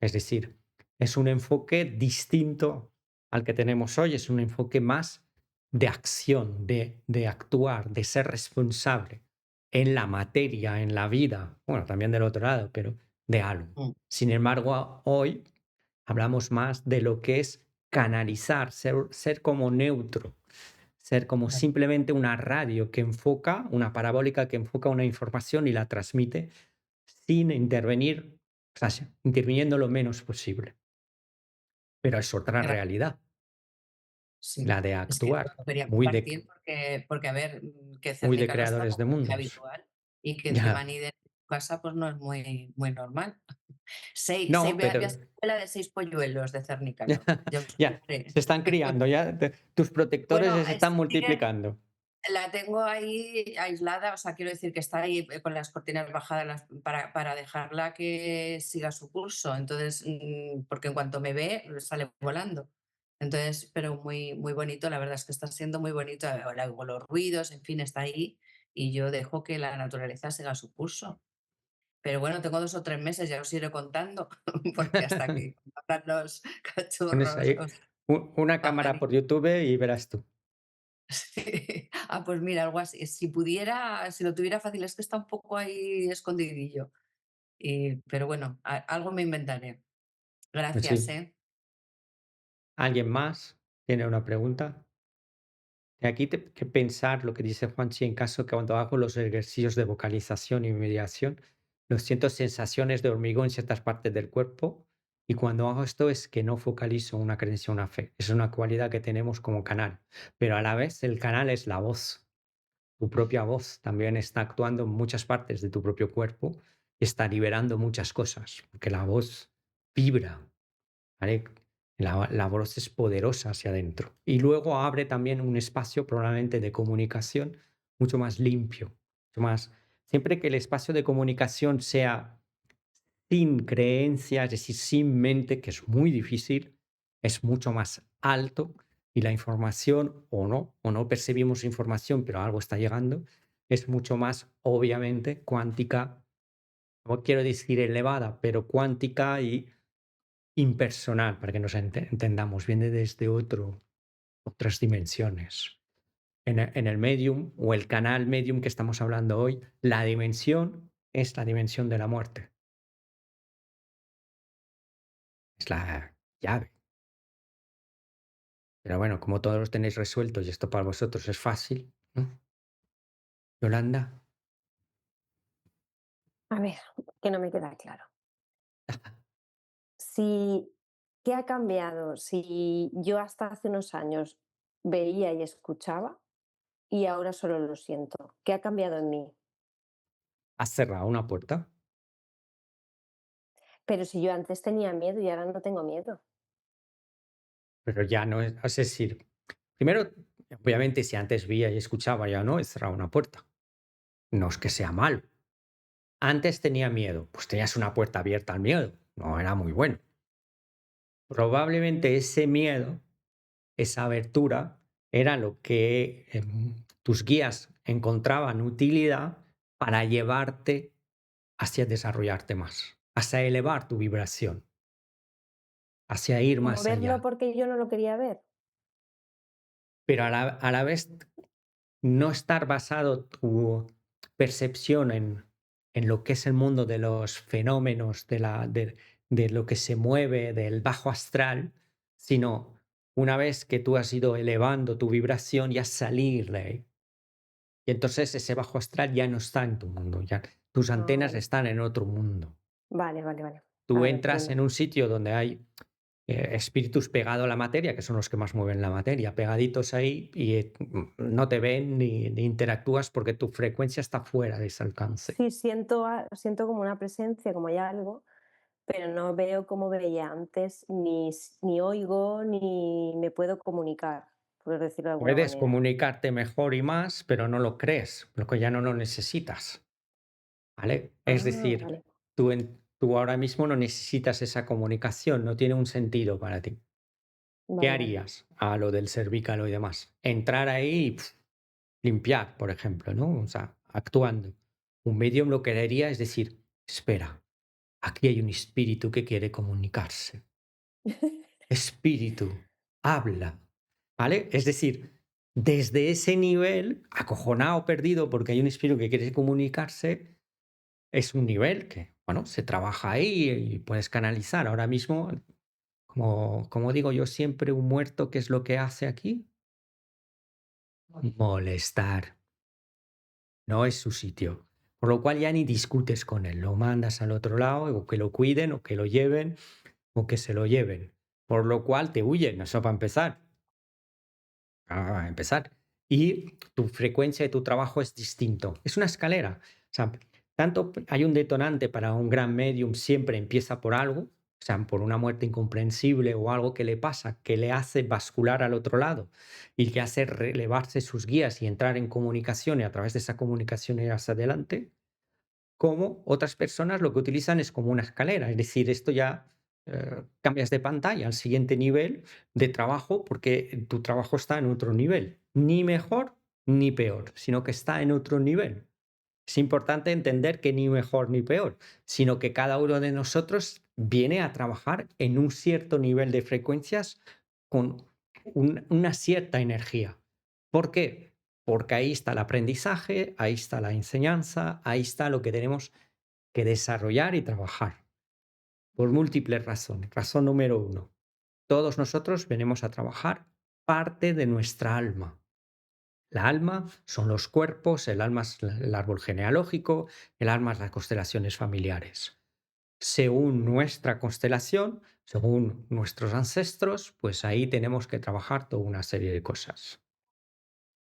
Es decir, es un enfoque distinto al que tenemos hoy, es un enfoque más de acción, de actuar, de ser responsable en la materia, en la vida, bueno, también del otro lado, pero de algo. mm. Sin embargo, hoy hablamos más de lo que es canalizar, ser como neutro, ser como Claro, simplemente una radio que enfoca, una parabólica que enfoca una información y la transmite sin intervenir, o sea, interviniendo lo menos posible. Pero es otra gra- realidad, sí. la de Es que actuar, lo quería muy de, compartir porque a ver, que muy de cernícalo está creadores de como muy mundos. habitual y que encima Ya. ni de tu casa pues no es muy, muy normal. No, Voy a pero ser abuela de 6 polluelos de cernícalo. Ya os ya, diré. se están criando, ya tus protectores Bueno, se están sí que multiplicando. la tengo ahí aislada, o sea, quiero decir que está ahí con las cortinas bajadas para dejarla que siga su curso. Entonces, porque en cuanto me ve, sale volando. Entonces, pero muy, muy bonito, la verdad es que está siendo muy bonito. Ahora oigo los ruidos, en fin, está ahí y yo dejo que la naturaleza siga su curso. Pero bueno, tengo 2 o 3 meses, ya os iré contando, porque hasta que nazcan los Pones cachorros, ahí o sea, una va a cámara venir. por YouTube y verás tú. Sí. Ah, pues mira, algo así. Si pudiera, si lo tuviera fácil, es que está un poco ahí escondidillo. Pero bueno, algo me inventaré. Pues Gracias, sí. ¿eh? ¿Alguien más tiene una pregunta? Y aquí que pensar lo que dice Juanchi en caso que cuando hago los ejercicios de vocalización y meditación, lo siento sensaciones de hormigón en ciertas partes del cuerpo. Y cuando hago esto es que no focalizo una creencia, una fe. Es una cualidad que tenemos como canal. Pero a la vez el canal es la voz. Tu propia voz también está actuando en muchas partes de tu propio cuerpo y está liberando muchas cosas. Porque la voz vibra. ¿Vale? La voz es poderosa hacia adentro. Y luego abre también un espacio probablemente de comunicación mucho más limpio, mucho más. Siempre que el espacio de comunicación sea sin creencias, es decir, sin mente, que es muy difícil, es mucho más alto y la información o no percibimos información, pero algo está llegando, es mucho más obviamente cuántica, no quiero decir elevada, pero cuántica y impersonal, para que nos entendamos, viene desde otras dimensiones. En el medium o el canal medium que estamos hablando hoy, la dimensión es la dimensión de la muerte. Es la llave. Pero bueno, como todos los tenéis resueltos y esto para vosotros es fácil, ¿no? Yolanda, A ver, que no me queda claro. Si, ¿qué ha cambiado? Si yo hasta hace unos años veía y escuchaba y ahora solo lo siento. ¿Qué ha cambiado en mí? has cerrado una puerta, Pero si yo antes tenía miedo y ahora no tengo miedo. pero ya no es decir, primero, obviamente si antes veía y escuchaba, ya no he cerrado una puerta. No es que sea malo. Antes tenía miedo, pues tenías una puerta abierta al miedo, no era muy bueno. Probablemente ese miedo, esa abertura, era lo que tus guías encontraban utilidad para llevarte hacia desarrollarte más, hacia elevar tu vibración, hacia ir Como más verlo allá. porque yo no lo quería ver. Pero a la vez no estar basado tu percepción en lo que es el mundo de los fenómenos, de lo que se mueve, del bajo astral, sino una vez que tú has ido elevando tu vibración, ya salir de ahí. Y entonces ese bajo astral ya no está en tu mundo, ya tus Ah, antenas vale. están en otro mundo. Vale, vale, vale. Tú Ahora entras en entiendo. un sitio donde hay espíritus pegados a la materia, que son los que más mueven la materia, pegaditos ahí y no te ven ni interactúas porque tu frecuencia está fuera de ese alcance. Sí, siento, siento como una presencia, como hay algo, pero no veo como veía antes, ni oigo, ni me puedo comunicar, por decirlo de alguna Puedes manera. comunicarte mejor y más, pero no lo crees, lo que ya no lo necesitas, ¿vale? Es Ah, decir, vale, tú ahora mismo no necesitas esa comunicación, no tiene un sentido para ti. ¿Qué vale, vale. harías a lo del cervícalo y demás? Entrar ahí y limpiar, por ejemplo, ¿no? O sea, actuando. Un medium lo que haría es decir, espera, aquí hay un espíritu que quiere comunicarse. Espíritu, habla, ¿vale? Es decir, desde ese nivel, acojonado, perdido, porque hay un espíritu que quiere comunicarse, es un nivel que, bueno, se trabaja ahí y puedes canalizar. Ahora mismo, como digo yo siempre, un muerto, ¿qué es lo que hace aquí? Molestar. No es su sitio. Por lo cual ya ni discutes con él, lo mandas al otro lado, o que lo cuiden, o que lo lleven, o que se lo lleven. Por lo cual te huyen, eso para empezar. A empezar. Y tu frecuencia de tu trabajo es distinto. Es una escalera. O sea, tanto hay un detonante para un gran medium, siempre empieza por algo, o sea, por una muerte incomprensible o algo que le pasa, que le hace bascular al otro lado y que hace relevarse sus guías y entrar en comunicación y a través de esa comunicación ir hacia adelante, como otras personas lo que utilizan es como una escalera, es decir, esto ya cambias de pantalla al siguiente nivel de trabajo porque tu trabajo está en otro nivel, ni mejor ni peor, sino que está en otro nivel. Es importante entender que ni mejor ni peor, sino que cada uno de nosotros viene a trabajar en un cierto nivel de frecuencias con una cierta energía. ¿Por qué? Porque ahí está el aprendizaje, ahí está la enseñanza, ahí está lo que tenemos que desarrollar y trabajar, por múltiples razones. Razón número uno, todos nosotros venimos a trabajar parte de nuestra alma. La alma son los cuerpos, el alma es el árbol genealógico, el alma es las constelaciones familiares. Según nuestra constelación, según nuestros ancestros, pues ahí tenemos que trabajar toda una serie de cosas.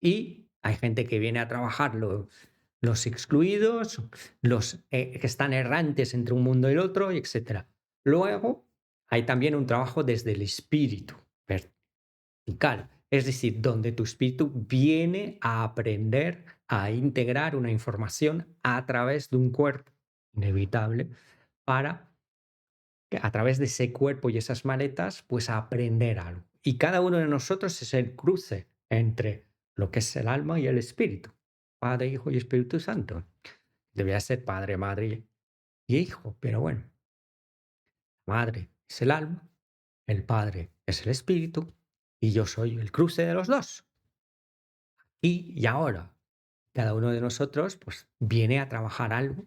Y hay gente que viene a trabajar los excluidos, los que están errantes entre un mundo y el otro, etc. Luego hay también un trabajo desde el espíritu vertical, es decir, donde tu espíritu viene a aprender a integrar una información a través de un cuerpo inevitable para que a través de ese cuerpo y esas maletas, pues aprender algo. Y cada uno de nosotros es el cruce entre lo que es el alma y el espíritu. Padre, Hijo y Espíritu Santo. Debería ser Padre, Madre y Hijo, pero bueno, Madre es el alma, el Padre es el espíritu y yo soy el cruce de los dos. Y ahora, cada uno de nosotros pues viene a trabajar algo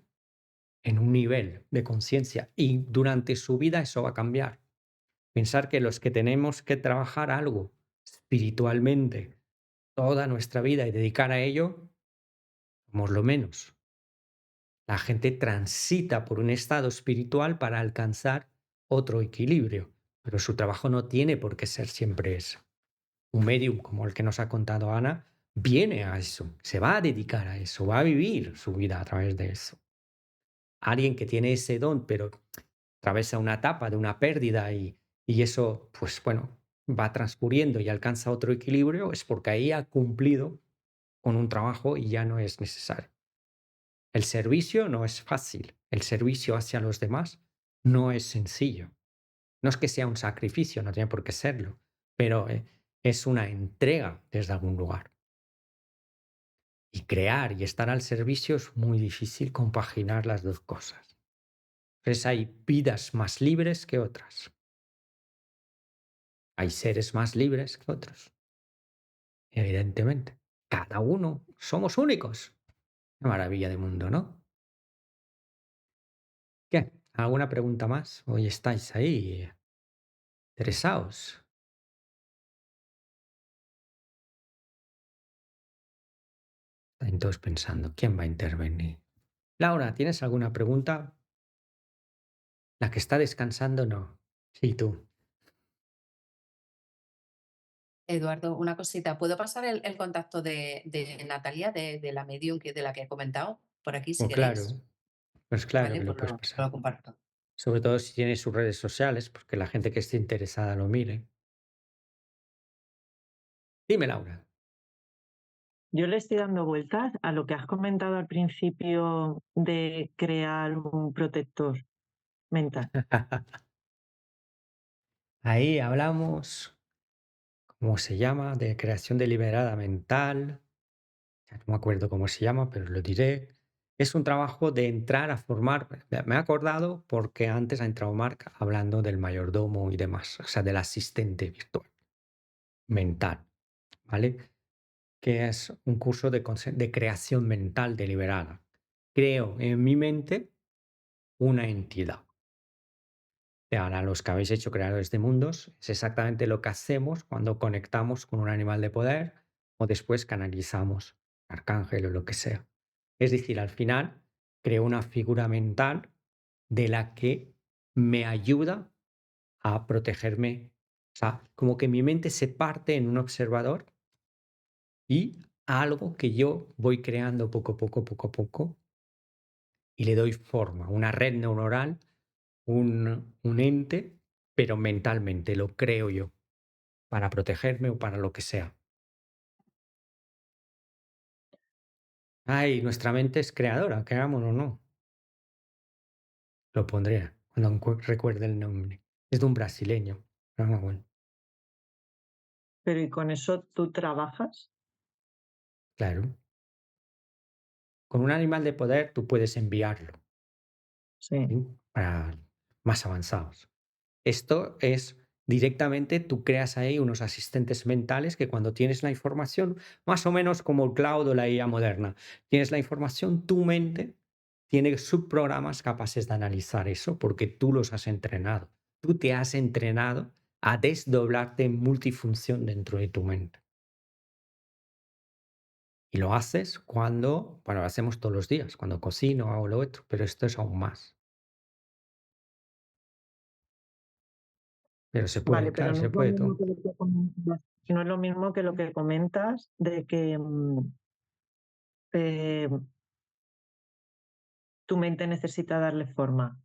en un nivel de conciencia y durante su vida eso va a cambiar. Pensar que los que tenemos que trabajar algo espiritualmente toda nuestra vida y dedicar a ello, somos lo menos. La gente transita por un estado espiritual para alcanzar otro equilibrio, pero su trabajo no tiene por qué ser siempre eso. Un medium como el que nos ha contado Ana viene a eso, se va a dedicar a eso, va a vivir su vida a través de eso. Alguien que tiene ese don, pero atraviesa una etapa de una pérdida y eso, pues bueno, va transcurriendo y alcanza otro equilibrio, es porque ahí ha cumplido con un trabajo y ya no es necesario. El servicio no es fácil, el servicio hacia los demás no es sencillo. No es que sea un sacrificio, no tiene por qué serlo, pero es una entrega desde algún lugar. Y crear y estar al servicio es muy difícil compaginar las dos cosas. Entonces hay vidas más libres que otras. Hay seres más libres que otros, evidentemente. Cada uno somos únicos. Una maravilla de mundo, ¿no? ¿Qué? ¿Alguna pregunta más? Hoy estáis ahí interesados. Están todos pensando, ¿quién va a intervenir? Laura, ¿tienes alguna pregunta? La que está descansando, no. Sí, tú. Eduardo, una cosita. ¿Puedo pasar el contacto de Natalia, de la medium de la que he comentado, por aquí, si Pues queréis? claro Vale, que lo pues puedes lo pasar. comparto. Sobre todo si tienes sus redes sociales, porque la gente que esté interesada lo mire. Dime, Laura. Yo le estoy dando vueltas a lo que has comentado al principio de crear un protector mental. Ahí hablamos, ¿cómo se llama? De creación deliberada mental. Ya no me acuerdo cómo se llama, pero lo diré. Es un trabajo de entrar a formar. Me he acordado porque antes ha entrado Marc hablando del mayordomo y demás, o sea, del asistente virtual mental, ¿vale? Que es un curso de creación mental deliberada. Creo en mi mente una entidad. Para los que habéis hecho creadores de mundos, es exactamente lo que hacemos cuando conectamos con un animal de poder o después canalizamos arcángel o lo que sea. Es decir, al final creo una figura mental de la que me ayuda a protegerme. O sea, como que mi mente se parte en un observador y algo que yo voy creando poco a poco, y le doy forma, una red neuronal, un ente, pero mentalmente lo creo yo, para protegerme o para lo que sea. Ay, nuestra mente es creadora, querámoslo o no. Lo pondré cuando recuerde el nombre. Es de un brasileño. Pero bueno, Pero ¿y con eso tú trabajas? claro. Con un animal de poder tú puedes enviarlo, Sí. ¿sí? Para más avanzados. Esto es directamente, tú creas ahí unos asistentes mentales que cuando tienes la información, más o menos como el cloud o la IA moderna, tienes la información, tu mente tiene subprogramas capaces de analizar eso porque tú los has entrenado. Tú te has entrenado a desdoblarte en multifunción dentro de tu mente. Y lo haces cuando, bueno, lo hacemos todos los días, cuando cocino, hago lo otro, pero esto es aún más. Pero se puede, Vale, pero claro, no se es lo puede mismo todo. que lo que comentas, no es lo mismo que lo que comentas de que eh, tu mente necesita darle forma.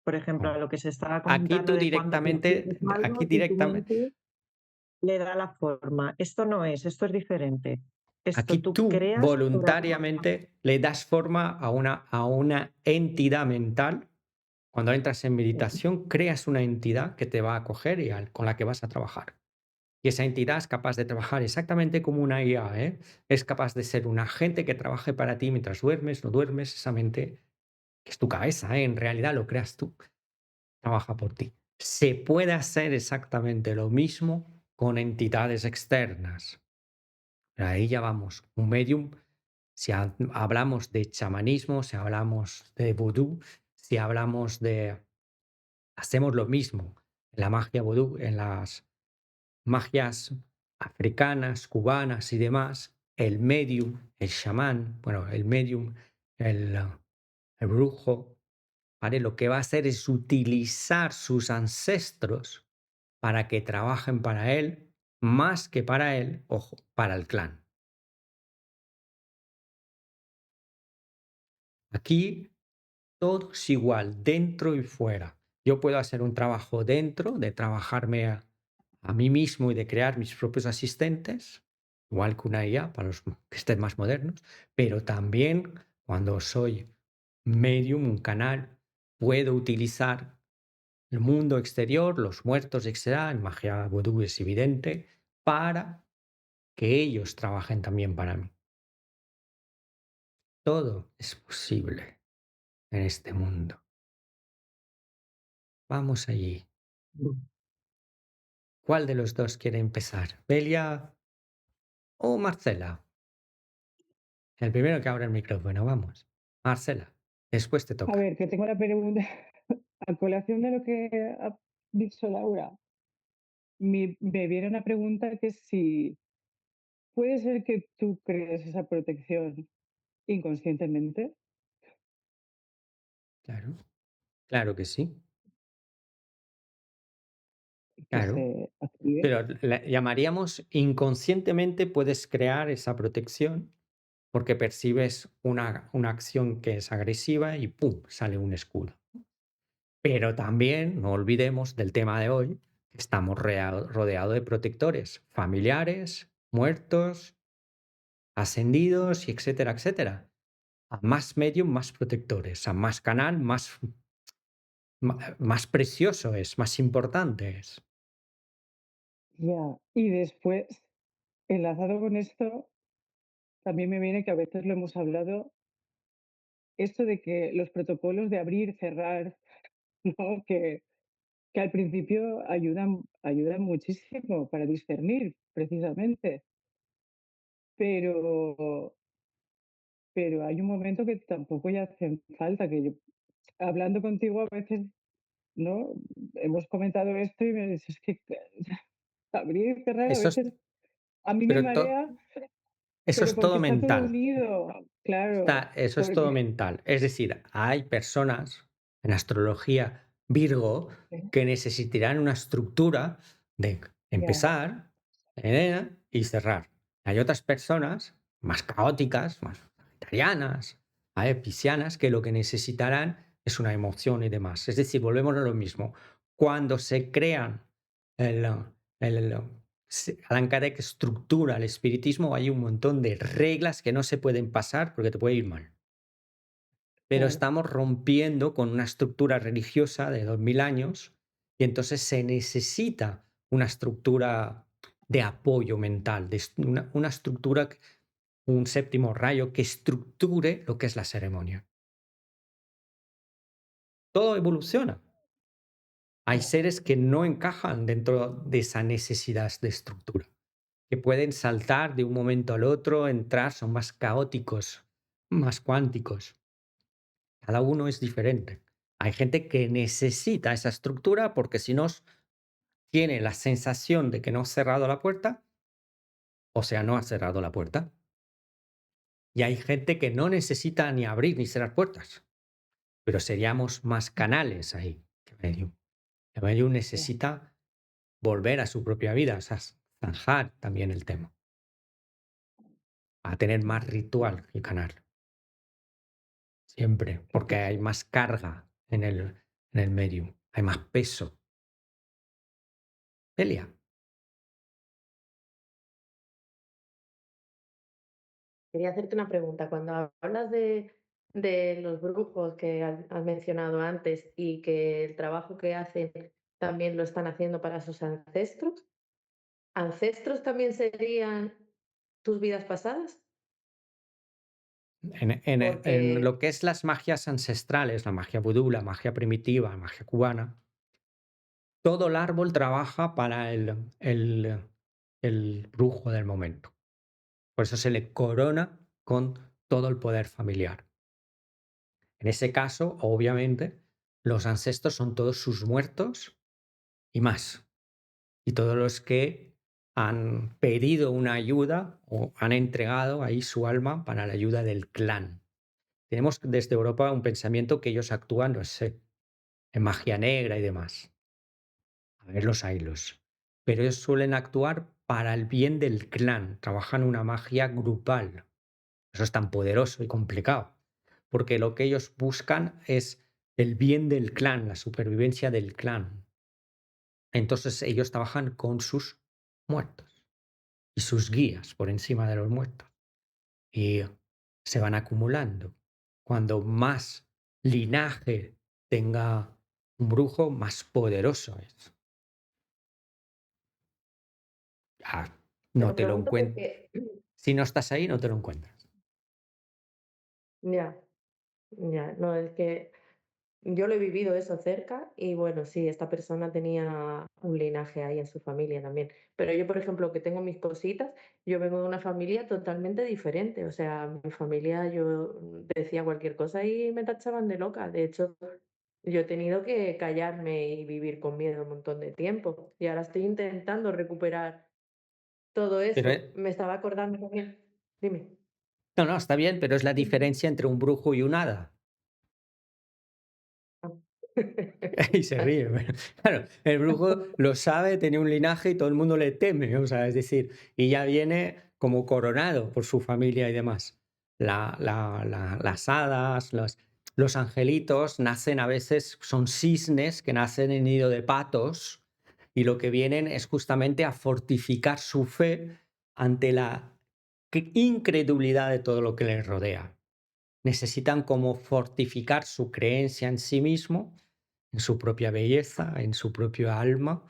Por ejemplo, a No. lo que se estaba Aquí comentando tú de cuando directamente, percibes aquí algo y tu directamente, mente le da la forma. Esto no es, esto es diferente. aquí Esto tú tú creas por voluntariamente le das forma a una entidad mental. Cuando entras en meditación, creas una entidad que te va a acoger y con la que vas a trabajar. Y esa entidad es capaz de trabajar exactamente como una IA, ¿eh? Es capaz de ser un agente que trabaje para ti mientras duermes, no duermes, esa mente, que es tu cabeza, ¿eh? En realidad lo creas tú, trabaja por ti. Se puede hacer exactamente lo mismo con entidades externas. Pero ahí ya vamos. Un medium, si hablamos de chamanismo, si hablamos de vudú, si hablamos de... Hacemos lo mismo en la magia vudú, en las magias africanas, cubanas y demás. El medium, el chamán, bueno, el medium, el, el brujo, ¿vale? Lo que va a hacer es utilizar sus ancestros para que trabajen para él, más que para él, ojo, para el clan. Aquí todo es igual, dentro y fuera. Yo puedo hacer un trabajo dentro, de trabajarme a mí mismo y de crear mis propios asistentes, igual que una IA para los que estén más modernos, pero también cuando soy medium, un canal, puedo utilizar el mundo exterior, los muertos, etc., en magia vudú es evidente, para que ellos trabajen también para mí. Todo es posible en este mundo. Vamos allí. ¿Cuál de los dos quiere empezar? ¿Belia o Marcela? El primero que abra el micrófono, vamos. Marcela, después te A toca. ver, que tengo la pregunta a colación de lo que ha dicho Laura. Me viene una pregunta que es si puede ser que tú crees esa protección inconscientemente. Claro, claro que sí, Que claro. se active. Pero la llamaríamos inconscientemente puedes crear esa protección porque percibes una acción que es agresiva y ¡pum! Sale un escudo. Pero también no olvidemos del tema de hoy, que estamos rodeados de protectores familiares, muertos, ascendidos, y etcétera, etcétera. A más medium, más protectores. A más canal, más precioso es, más importante es. Ya. Y después, enlazado con esto, también me viene que a veces lo hemos hablado, esto de que los protocolos de abrir, cerrar, ¿no? Que al principio ayudan muchísimo para discernir, precisamente. Pero Pero hay un momento que tampoco ya hacen falta, que yo hablando contigo a veces, ¿no? Hemos comentado esto y me dices que abrir y cerrar a Eso es, veces a mí me pero marea, eso pero es todo porque está todo mental. unido, claro, Eso es todo porque mental. Es decir, hay personas en astrología Virgo que necesitarán una estructura de ya, empezar y cerrar. Hay otras personas más caóticas, más vegetarianas, piscianas, que lo que necesitarán es una emoción y demás. Es decir, volvemos a lo mismo. Cuando se crean el, el, Allan Kardec estructura el espiritismo, hay un montón de reglas que no se pueden pasar porque te puede ir mal. Pero claro, estamos rompiendo con una estructura religiosa de 2000 años y entonces se necesita una estructura de apoyo mental, una estructura un séptimo rayo que estructure lo que es la ceremonia. Todo evoluciona. Hay seres que no encajan dentro de esa necesidad de estructura, que pueden saltar de un momento al otro, entrar, son más caóticos, más cuánticos. Cada uno es diferente. Hay gente que necesita esa estructura porque si no tiene la sensación de que no ha cerrado la puerta, o sea, no ha cerrado la puerta. Y hay gente que no necesita ni abrir ni cerrar puertas, pero seríamos más canales ahí que medium. El medium Ya. necesita volver a su propia vida, o sea, zanjar también el tema, a tener más ritual el canal, siempre, Qué porque hay fuerte. más carga en el medium, hay más peso. Celia, Quería hacerte una pregunta. Cuando hablas de los brujos que has mencionado antes y que el trabajo que hacen también lo están haciendo para sus ancestros, ¿ancestros también serían tus vidas pasadas? en lo Porque, que es las magias ancestrales, la magia vudú, la magia primitiva, la magia cubana, todo el árbol trabaja para el brujo del momento. Por eso se le corona con todo el poder familiar. En ese caso, obviamente, los ancestros son todos sus muertos y más. Y todos los que han pedido una ayuda o han entregado ahí su alma para la ayuda del clan. Tenemos desde Europa un pensamiento que ellos actúan, no sé, en magia negra y demás. A ver los ailos. Pero ellos suelen actuar para el bien del clan, trabajan una magia grupal. Eso es tan poderoso y complicado, porque lo que ellos buscan es el bien del clan, la supervivencia del clan. Entonces ellos trabajan con sus muertos y sus guías por encima de los muertos. Y se van acumulando. Cuando más linaje tenga un brujo, más poderoso es. Ah, te no lo te lo pregunto encuentras. porque, Si no estás ahí, no te lo encuentras. ya, ya, no, es que yo lo he vivido eso cerca y bueno, sí, esta persona tenía un linaje ahí en su familia también. Pero yo, por ejemplo, que tengo mis cositas, yo vengo de una familia totalmente diferente. O sea, mi familia, yo decía cualquier cosa y me tachaban de loca. De hecho, yo he tenido que callarme y vivir con miedo un montón de tiempo. Y ahora estoy intentando recuperar todo Pero, eso. Me estaba acordando también. Dime. no, no, está bien, pero es la diferencia entre un brujo y un hada. Ah. Y se ríe. Claro, el brujo lo sabe, tiene un linaje y todo el mundo le teme, o sea, es decir, y ya viene como coronado por su familia y demás. Las hadas, los angelitos nacen a veces, son cisnes que nacen en nido de patos y lo que vienen es justamente a fortificar su fe ante la incredulidad de todo lo que les rodea. Necesitan como fortificar su creencia en sí mismo, en su propia belleza, en su propio alma,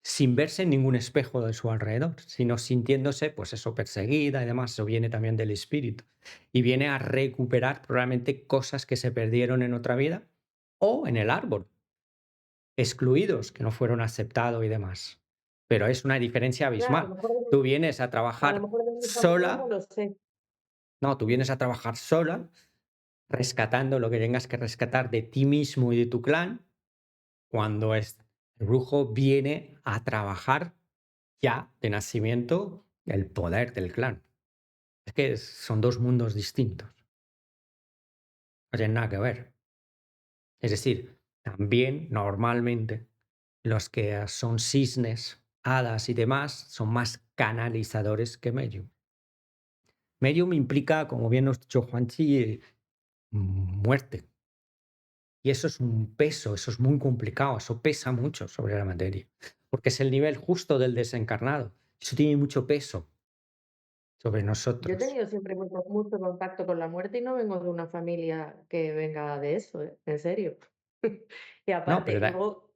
sin verse en ningún espejo de su alrededor, sino sintiéndose, pues eso, perseguida y demás. Eso viene también del espíritu. Y viene a recuperar probablemente cosas que se perdieron en otra vida o en el árbol, excluidos, que no fueron aceptados y demás. Pero es una diferencia Ya, abismal. Tú vienes a a lo trabajar mejor de mi familia no sola, lo sé. no, tú vienes a trabajar sola rescatando lo que tengas que rescatar de ti mismo y de tu clan, cuando el brujo viene a trabajar ya de nacimiento el poder del clan. Es que son dos mundos distintos, no tienen nada que ver. Es decir, también normalmente los que son cisnes, hadas y demás son más canalizadores que medium. Medium implica, como bien nos ha dicho Juanchi, muerte. Y eso es un peso, eso es muy complicado, eso pesa mucho sobre la materia, porque es el nivel justo del desencarnado. Eso tiene mucho peso sobre Yo he nosotros. tenido siempre mucho contacto con la muerte y no vengo de una familia que venga de eso, en serio. Y No, aparte, luego,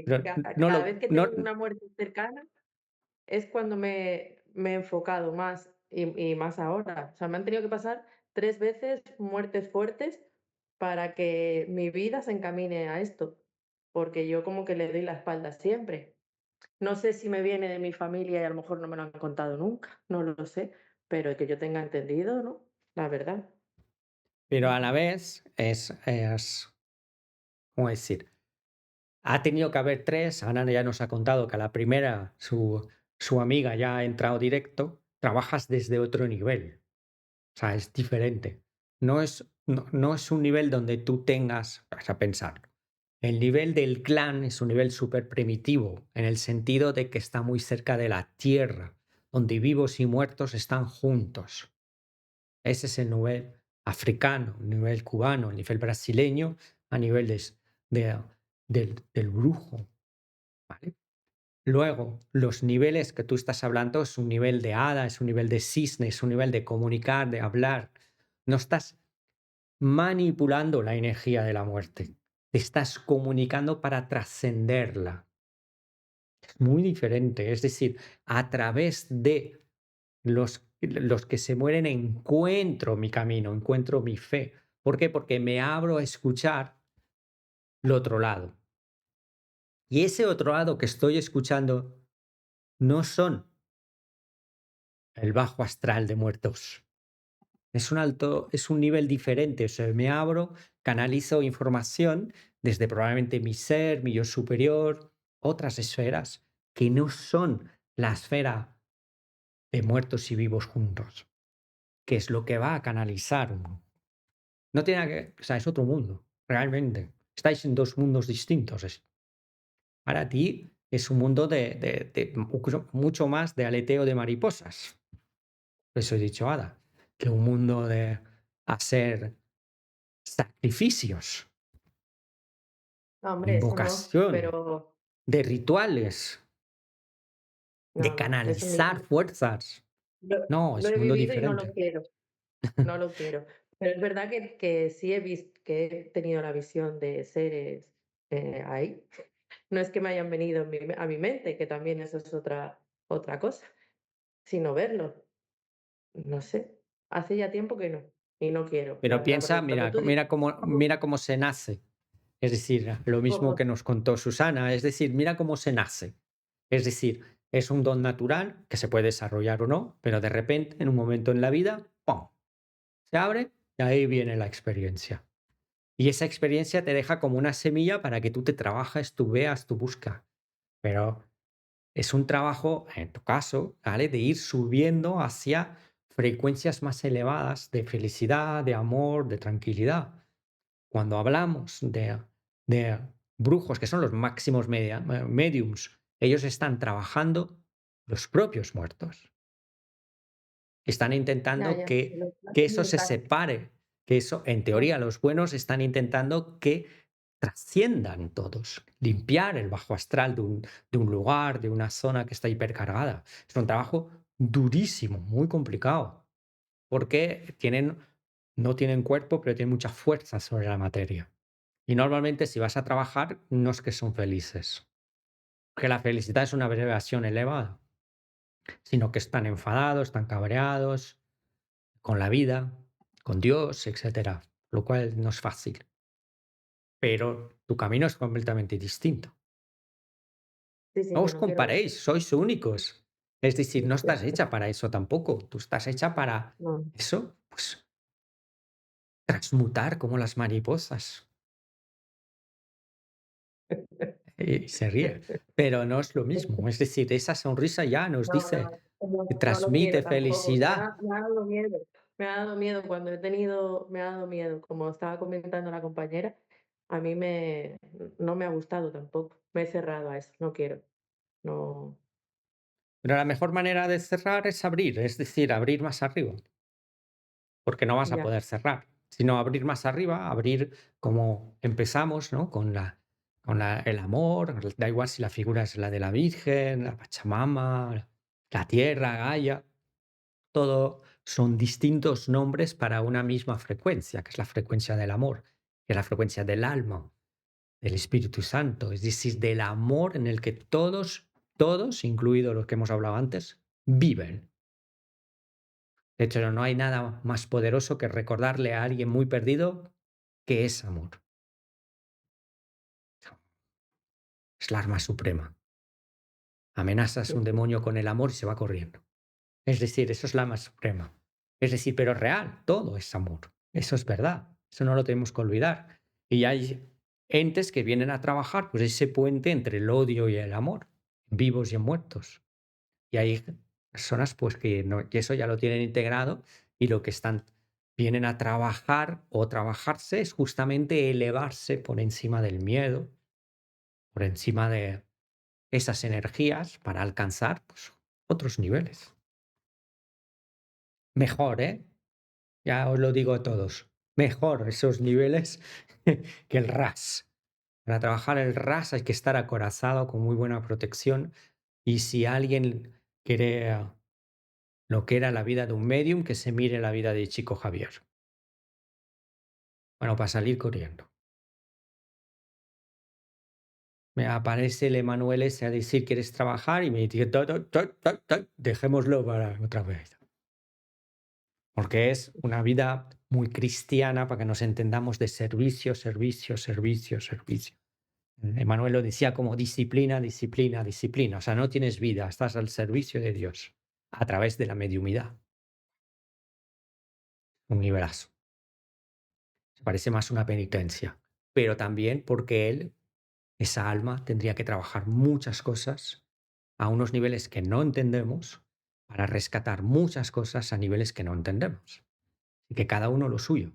pero no, cada vez que he no, tenido una muerte cercana es cuando me he enfocado más y más ahora. O sea, me han tenido que pasar 3 veces muertes fuertes para que mi vida se encamine a esto, porque yo como que le doy la espalda siempre. No sé si me viene de mi familia y a lo mejor no me lo han contado nunca, no lo sé, pero que yo tenga entendido, ¿no? La verdad. Pero a la vez ¿cómo decir? Ha tenido que haber 3. Ana ya nos ha contado que a la primera su amiga ya ha entrado directo. Trabajas desde otro nivel. O sea, es diferente. No es un nivel donde tú tengas, vas a pensar, el nivel del clan es un nivel súper primitivo, en el sentido de que está muy cerca de la tierra, donde vivos y muertos están juntos. Ese es el nivel africano, el nivel cubano, el nivel brasileño, a nivel de- del brujo. ¿Vale? Luego, los niveles que tú estás hablando es un nivel de hada, es un nivel de cisne, es un nivel de comunicar, de hablar. No estás manipulando la energía de la muerte, te estás comunicando para trascenderla. Es muy diferente, es decir, a través de los que se mueren encuentro mi camino, encuentro mi fe. ¿Por qué? Porque me abro a escuchar el otro lado. Y ese otro lado que estoy escuchando no son el bajo astral de muertos. Es un nivel diferente. O sea, me abro, canalizo información desde probablemente mi ser, mi yo superior, otras esferas que no son la esfera de muertos y vivos juntos, que es lo que va a canalizar uno. No tiene nada que, o sea, es otro mundo, realmente. Estáis en 2 mundos distintos. Para ti es un mundo de mucho más de aleteo de mariposas. Por eso he dicho, Ada, que un mundo de hacer sacrificios, No, de hombre, eso no, invocación, pero de rituales, de no, no, eso ni canalizar fuerzas. No, lo es he un mundo vivido y no lo diferente. quiero, no lo quiero. Pero es verdad que sí he visto, que he tenido la visión de seres ahí. No es que me hayan venido a mi mente, que también eso es otra cosa, sino verlo. No sé, hace ya tiempo que no, y no quiero, la Pero verdad, piensa, porque como mira, tú dices, mira cómo se nace. Es decir, lo mismo como- que nos contó Susana, es decir, mira cómo se nace. Es decir, es un don natural que se puede desarrollar o no, pero de repente, en un momento en la vida, ¡pum! Se abre y ahí viene la experiencia. Y esa experiencia te deja como una semilla para que tú te trabajes, tú veas, tú buscas. Pero es un trabajo, en tu caso, ¿vale? De ir subiendo hacia frecuencias más elevadas de felicidad, de amor, de tranquilidad. Cuando hablamos de brujos, que son los máximos mediums, ellos están trabajando los propios muertos. Están ya, intentando ya, que eso me se pasa. separe, que eso, en teoría, los buenos están intentando que trasciendan todos, limpiar el bajo astral de un lugar, de una zona que está hipercargada. Es un trabajo durísimo, muy complicado, porque no tienen cuerpo, pero tienen mucha fuerza sobre la materia. Y normalmente si vas a trabajar, no es que son felices, que la felicidad es una abreviación elevada, sino que están enfadados, están cabreados con la vida, con Dios, etcétera, lo cual no es fácil. Pero tu camino es completamente distinto. Sí, sí, No yo os no quiero eso. comparéis, sois únicos. Es decir, no estás Sí, hecha para eso tampoco. Tú estás hecha para no. eso, pues transmutar como las mariposas. Y se ríe. Pero no es lo mismo. Es decir, esa sonrisa ya nos No, dice no, que no lo transmite quiero tampoco. felicidad. Me ha dado miedo. Me ha dado miedo cuando he tenido, me ha dado miedo. Como estaba comentando la compañera, a mí no me ha gustado tampoco. Me he cerrado a eso. No quiero. No, Pero la mejor manera de cerrar es abrir, es decir, abrir más arriba, porque no vas a ya. poder cerrar, sino abrir más arriba, abrir como empezamos, ¿no? El amor, da igual si la figura es la de la Virgen, la Pachamama, la tierra, Gaia, todo son distintos nombres para una misma frecuencia, que es la frecuencia del amor, que es la frecuencia del alma, del Espíritu Santo, es decir, del amor en el que todos, incluidos los que hemos hablado antes, viven. De hecho, no hay nada más poderoso que recordarle a alguien muy perdido que es amor. Es la arma suprema. Amenazas un demonio con el amor y se va corriendo. Es decir, eso es la arma suprema. Es decir, pero real, todo es amor. Eso es verdad. Eso no lo tenemos que olvidar. Y hay entes que vienen a trabajar pues ese puente entre el odio y el amor, vivos y en muertos. Y hay personas pues que eso ya lo tienen integrado y lo que vienen a trabajar o trabajarse es justamente elevarse por encima del miedo, por encima de esas energías para alcanzar pues, otros niveles. Mejor, ¿eh? Ya os lo digo a todos. Mejor esos niveles que el RAS. Para trabajar el RAS hay que estar acorazado con muy buena protección. Y si alguien quiere lo que era la vida de un medium, que se mire la vida de Chico Javier. Bueno, para salir corriendo. Me aparece el Emanuel ese a decir ¿quieres trabajar? Y me dice, dejémoslo para otra vez. Porque es una vida muy cristiana para que nos entendamos de servicio, servicio, servicio, servicio. Emanuel lo decía como disciplina, disciplina, disciplina. O sea, no tienes vida, estás al servicio de Dios a través de la mediumidad. Un liberazo. Se parece más una penitencia. Pero también porque esa alma tendría que trabajar muchas cosas a unos niveles que no entendemos para rescatar muchas cosas a niveles que no entendemos. Y que cada uno lo suyo.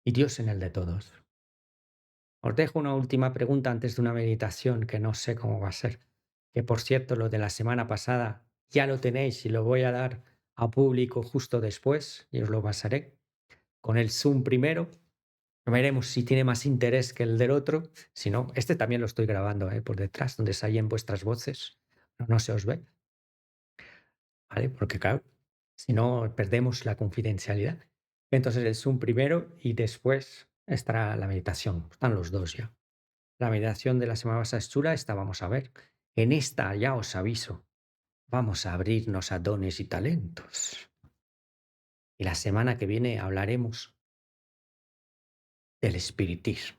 Y Dios en el de todos. Os dejo una última pregunta antes de una meditación que no sé cómo va a ser. Que por cierto, lo de la semana pasada ya lo tenéis y lo voy a dar a público justo después y os lo pasaré. Con el Zoom primero. Veremos si tiene más interés que el del otro. Si no, este también lo estoy grabando por detrás, donde salen vuestras voces. No se os ve. ¿Vale? Porque claro, si no, perdemos la confidencialidad. Entonces el Zoom primero y después estará la meditación. Están los dos ya. La meditación de la semana pasada es chula, esta vamos a ver. En esta ya os aviso, vamos a abrirnos a dones y talentos. Y la semana que viene hablaremos del espiritismo.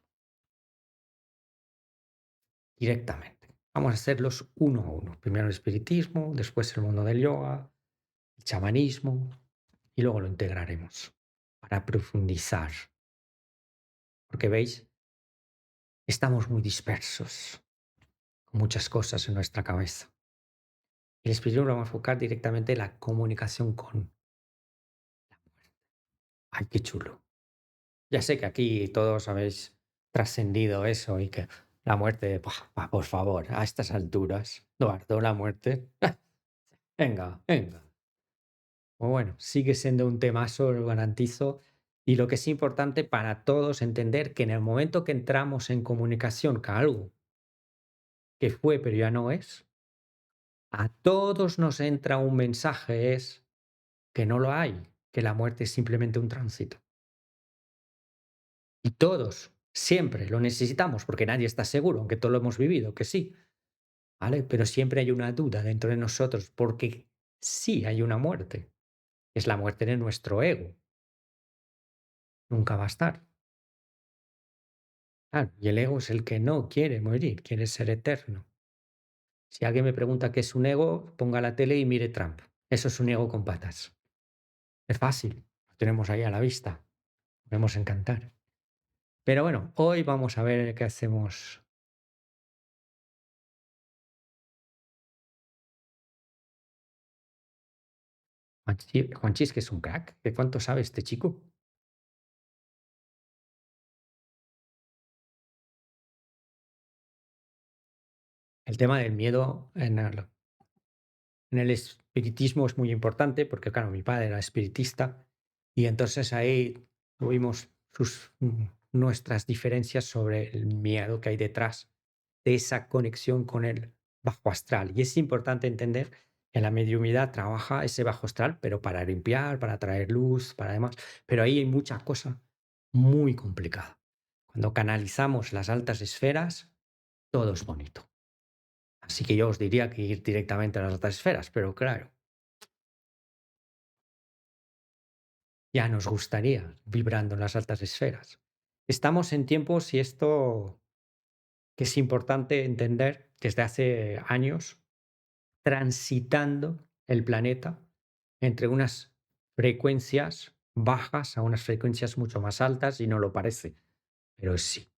Directamente. Vamos a hacerlos uno a uno. Primero el espiritismo, después el mundo del yoga, el chamanismo y luego lo integraremos para profundizar. Porque veis, estamos muy dispersos con muchas cosas en nuestra cabeza. El espiritismo lo vamos a enfocar directamente en la comunicación con la muerte. ¡Ay, qué chulo! Ya sé que aquí todos habéis trascendido eso y que la muerte, por favor, a estas alturas, Eduardo, la muerte. Venga, venga. Bueno, sigue siendo un temazo, lo garantizo. Y lo que es importante para todos entender que en el momento que entramos en comunicación con algo que fue pero ya no es, a todos nos entra un mensaje, es que no lo hay, que la muerte es simplemente un tránsito. Y todos, siempre lo necesitamos porque nadie está seguro, aunque todos lo hemos vivido, que sí. ¿Vale? Pero siempre hay una duda dentro de nosotros porque sí hay una muerte. Es la muerte de nuestro ego. Nunca va a estar. Claro, y el ego es el que no quiere morir, quiere ser eterno. Si alguien me pregunta qué es un ego, ponga la tele y mire Trump. Eso es un ego con patas. Es fácil, lo tenemos ahí a la vista. Podemos encantar. Pero bueno, hoy vamos a ver qué hacemos. Juanchis, que es un crack. ¿De cuánto sabe este chico? El tema del miedo en el espiritismo es muy importante porque, claro, mi padre era espiritista y entonces ahí tuvimos nuestras diferencias sobre el miedo que hay detrás de esa conexión con el bajo astral. Y es importante entender que la mediumidad trabaja ese bajo astral, pero para limpiar, para traer luz, para demás. Pero ahí hay mucha cosa muy complicada. Cuando canalizamos las altas esferas, todo es bonito. Así que yo os diría que ir directamente a las altas esferas, pero claro, ya nos gustaría vibrando en las altas esferas. Estamos en tiempos, y esto que es importante entender desde hace años, transitando el planeta entre unas frecuencias bajas a unas frecuencias mucho más altas, y no lo parece, pero sí.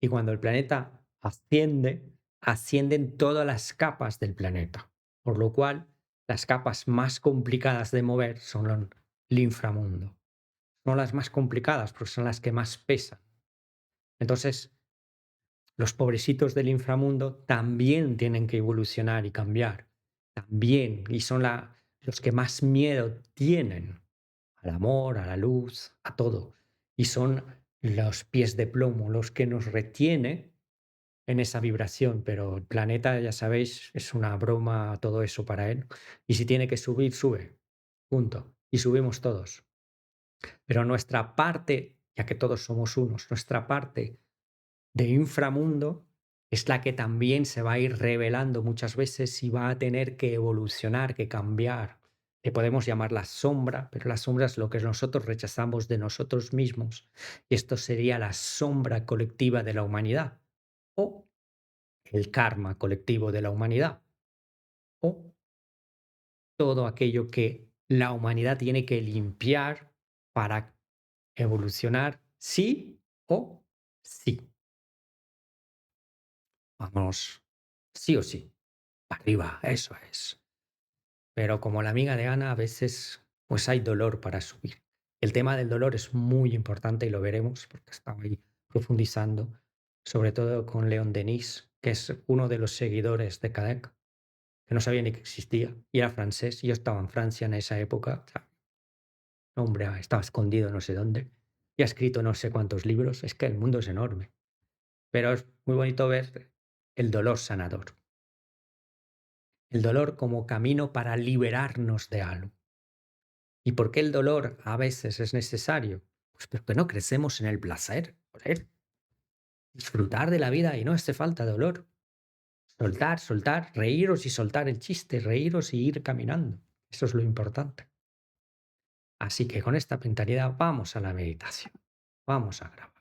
Y cuando el planeta asciende, ascienden todas las capas del planeta, por lo cual las capas más complicadas de mover son el inframundo. Son las más complicadas porque son las que más pesan. Entonces, los pobrecitos del inframundo también tienen que evolucionar y cambiar. También, y son los que más miedo tienen al amor, a la luz, a todo. Y son los pies de plomo los que nos retiene en esa vibración, pero el planeta, ya sabéis, es una broma todo eso para él. Y si tiene que subir, sube. Punto. Y subimos todos. Pero nuestra parte, ya que todos somos unos, nuestra parte de inframundo es la que también se va a ir revelando muchas veces y va a tener que evolucionar, que cambiar. Le podemos llamar la sombra, pero la sombra es lo que nosotros rechazamos de nosotros mismos. Y esto sería la sombra colectiva de la humanidad, o el karma colectivo de la humanidad, o todo aquello que la humanidad tiene que limpiar para evolucionar, sí o sí. Vamos, sí o sí, para arriba, eso es. Pero como la amiga de Ana, a veces pues hay dolor para subir. El tema del dolor es muy importante y lo veremos porque estaba ahí profundizando, sobre todo con León Denis, que es uno de los seguidores de Kardec, que no sabía ni que existía, y era francés, y yo estaba en Francia en esa época. O sea, hombre, estaba escondido no sé dónde, y ha escrito no sé cuántos libros. Es que el mundo es enorme, pero es muy bonito ver el dolor sanador. El dolor como camino para liberarnos de algo. ¿Y por qué el dolor a veces es necesario? Pues porque no crecemos en el placer. Joder. Disfrutar de la vida y no hace falta dolor. Soltar, soltar, reíros y soltar el chiste, reíros y ir caminando. Eso es lo importante. Así que con esta mentalidad vamos a la meditación. Vamos a grabar.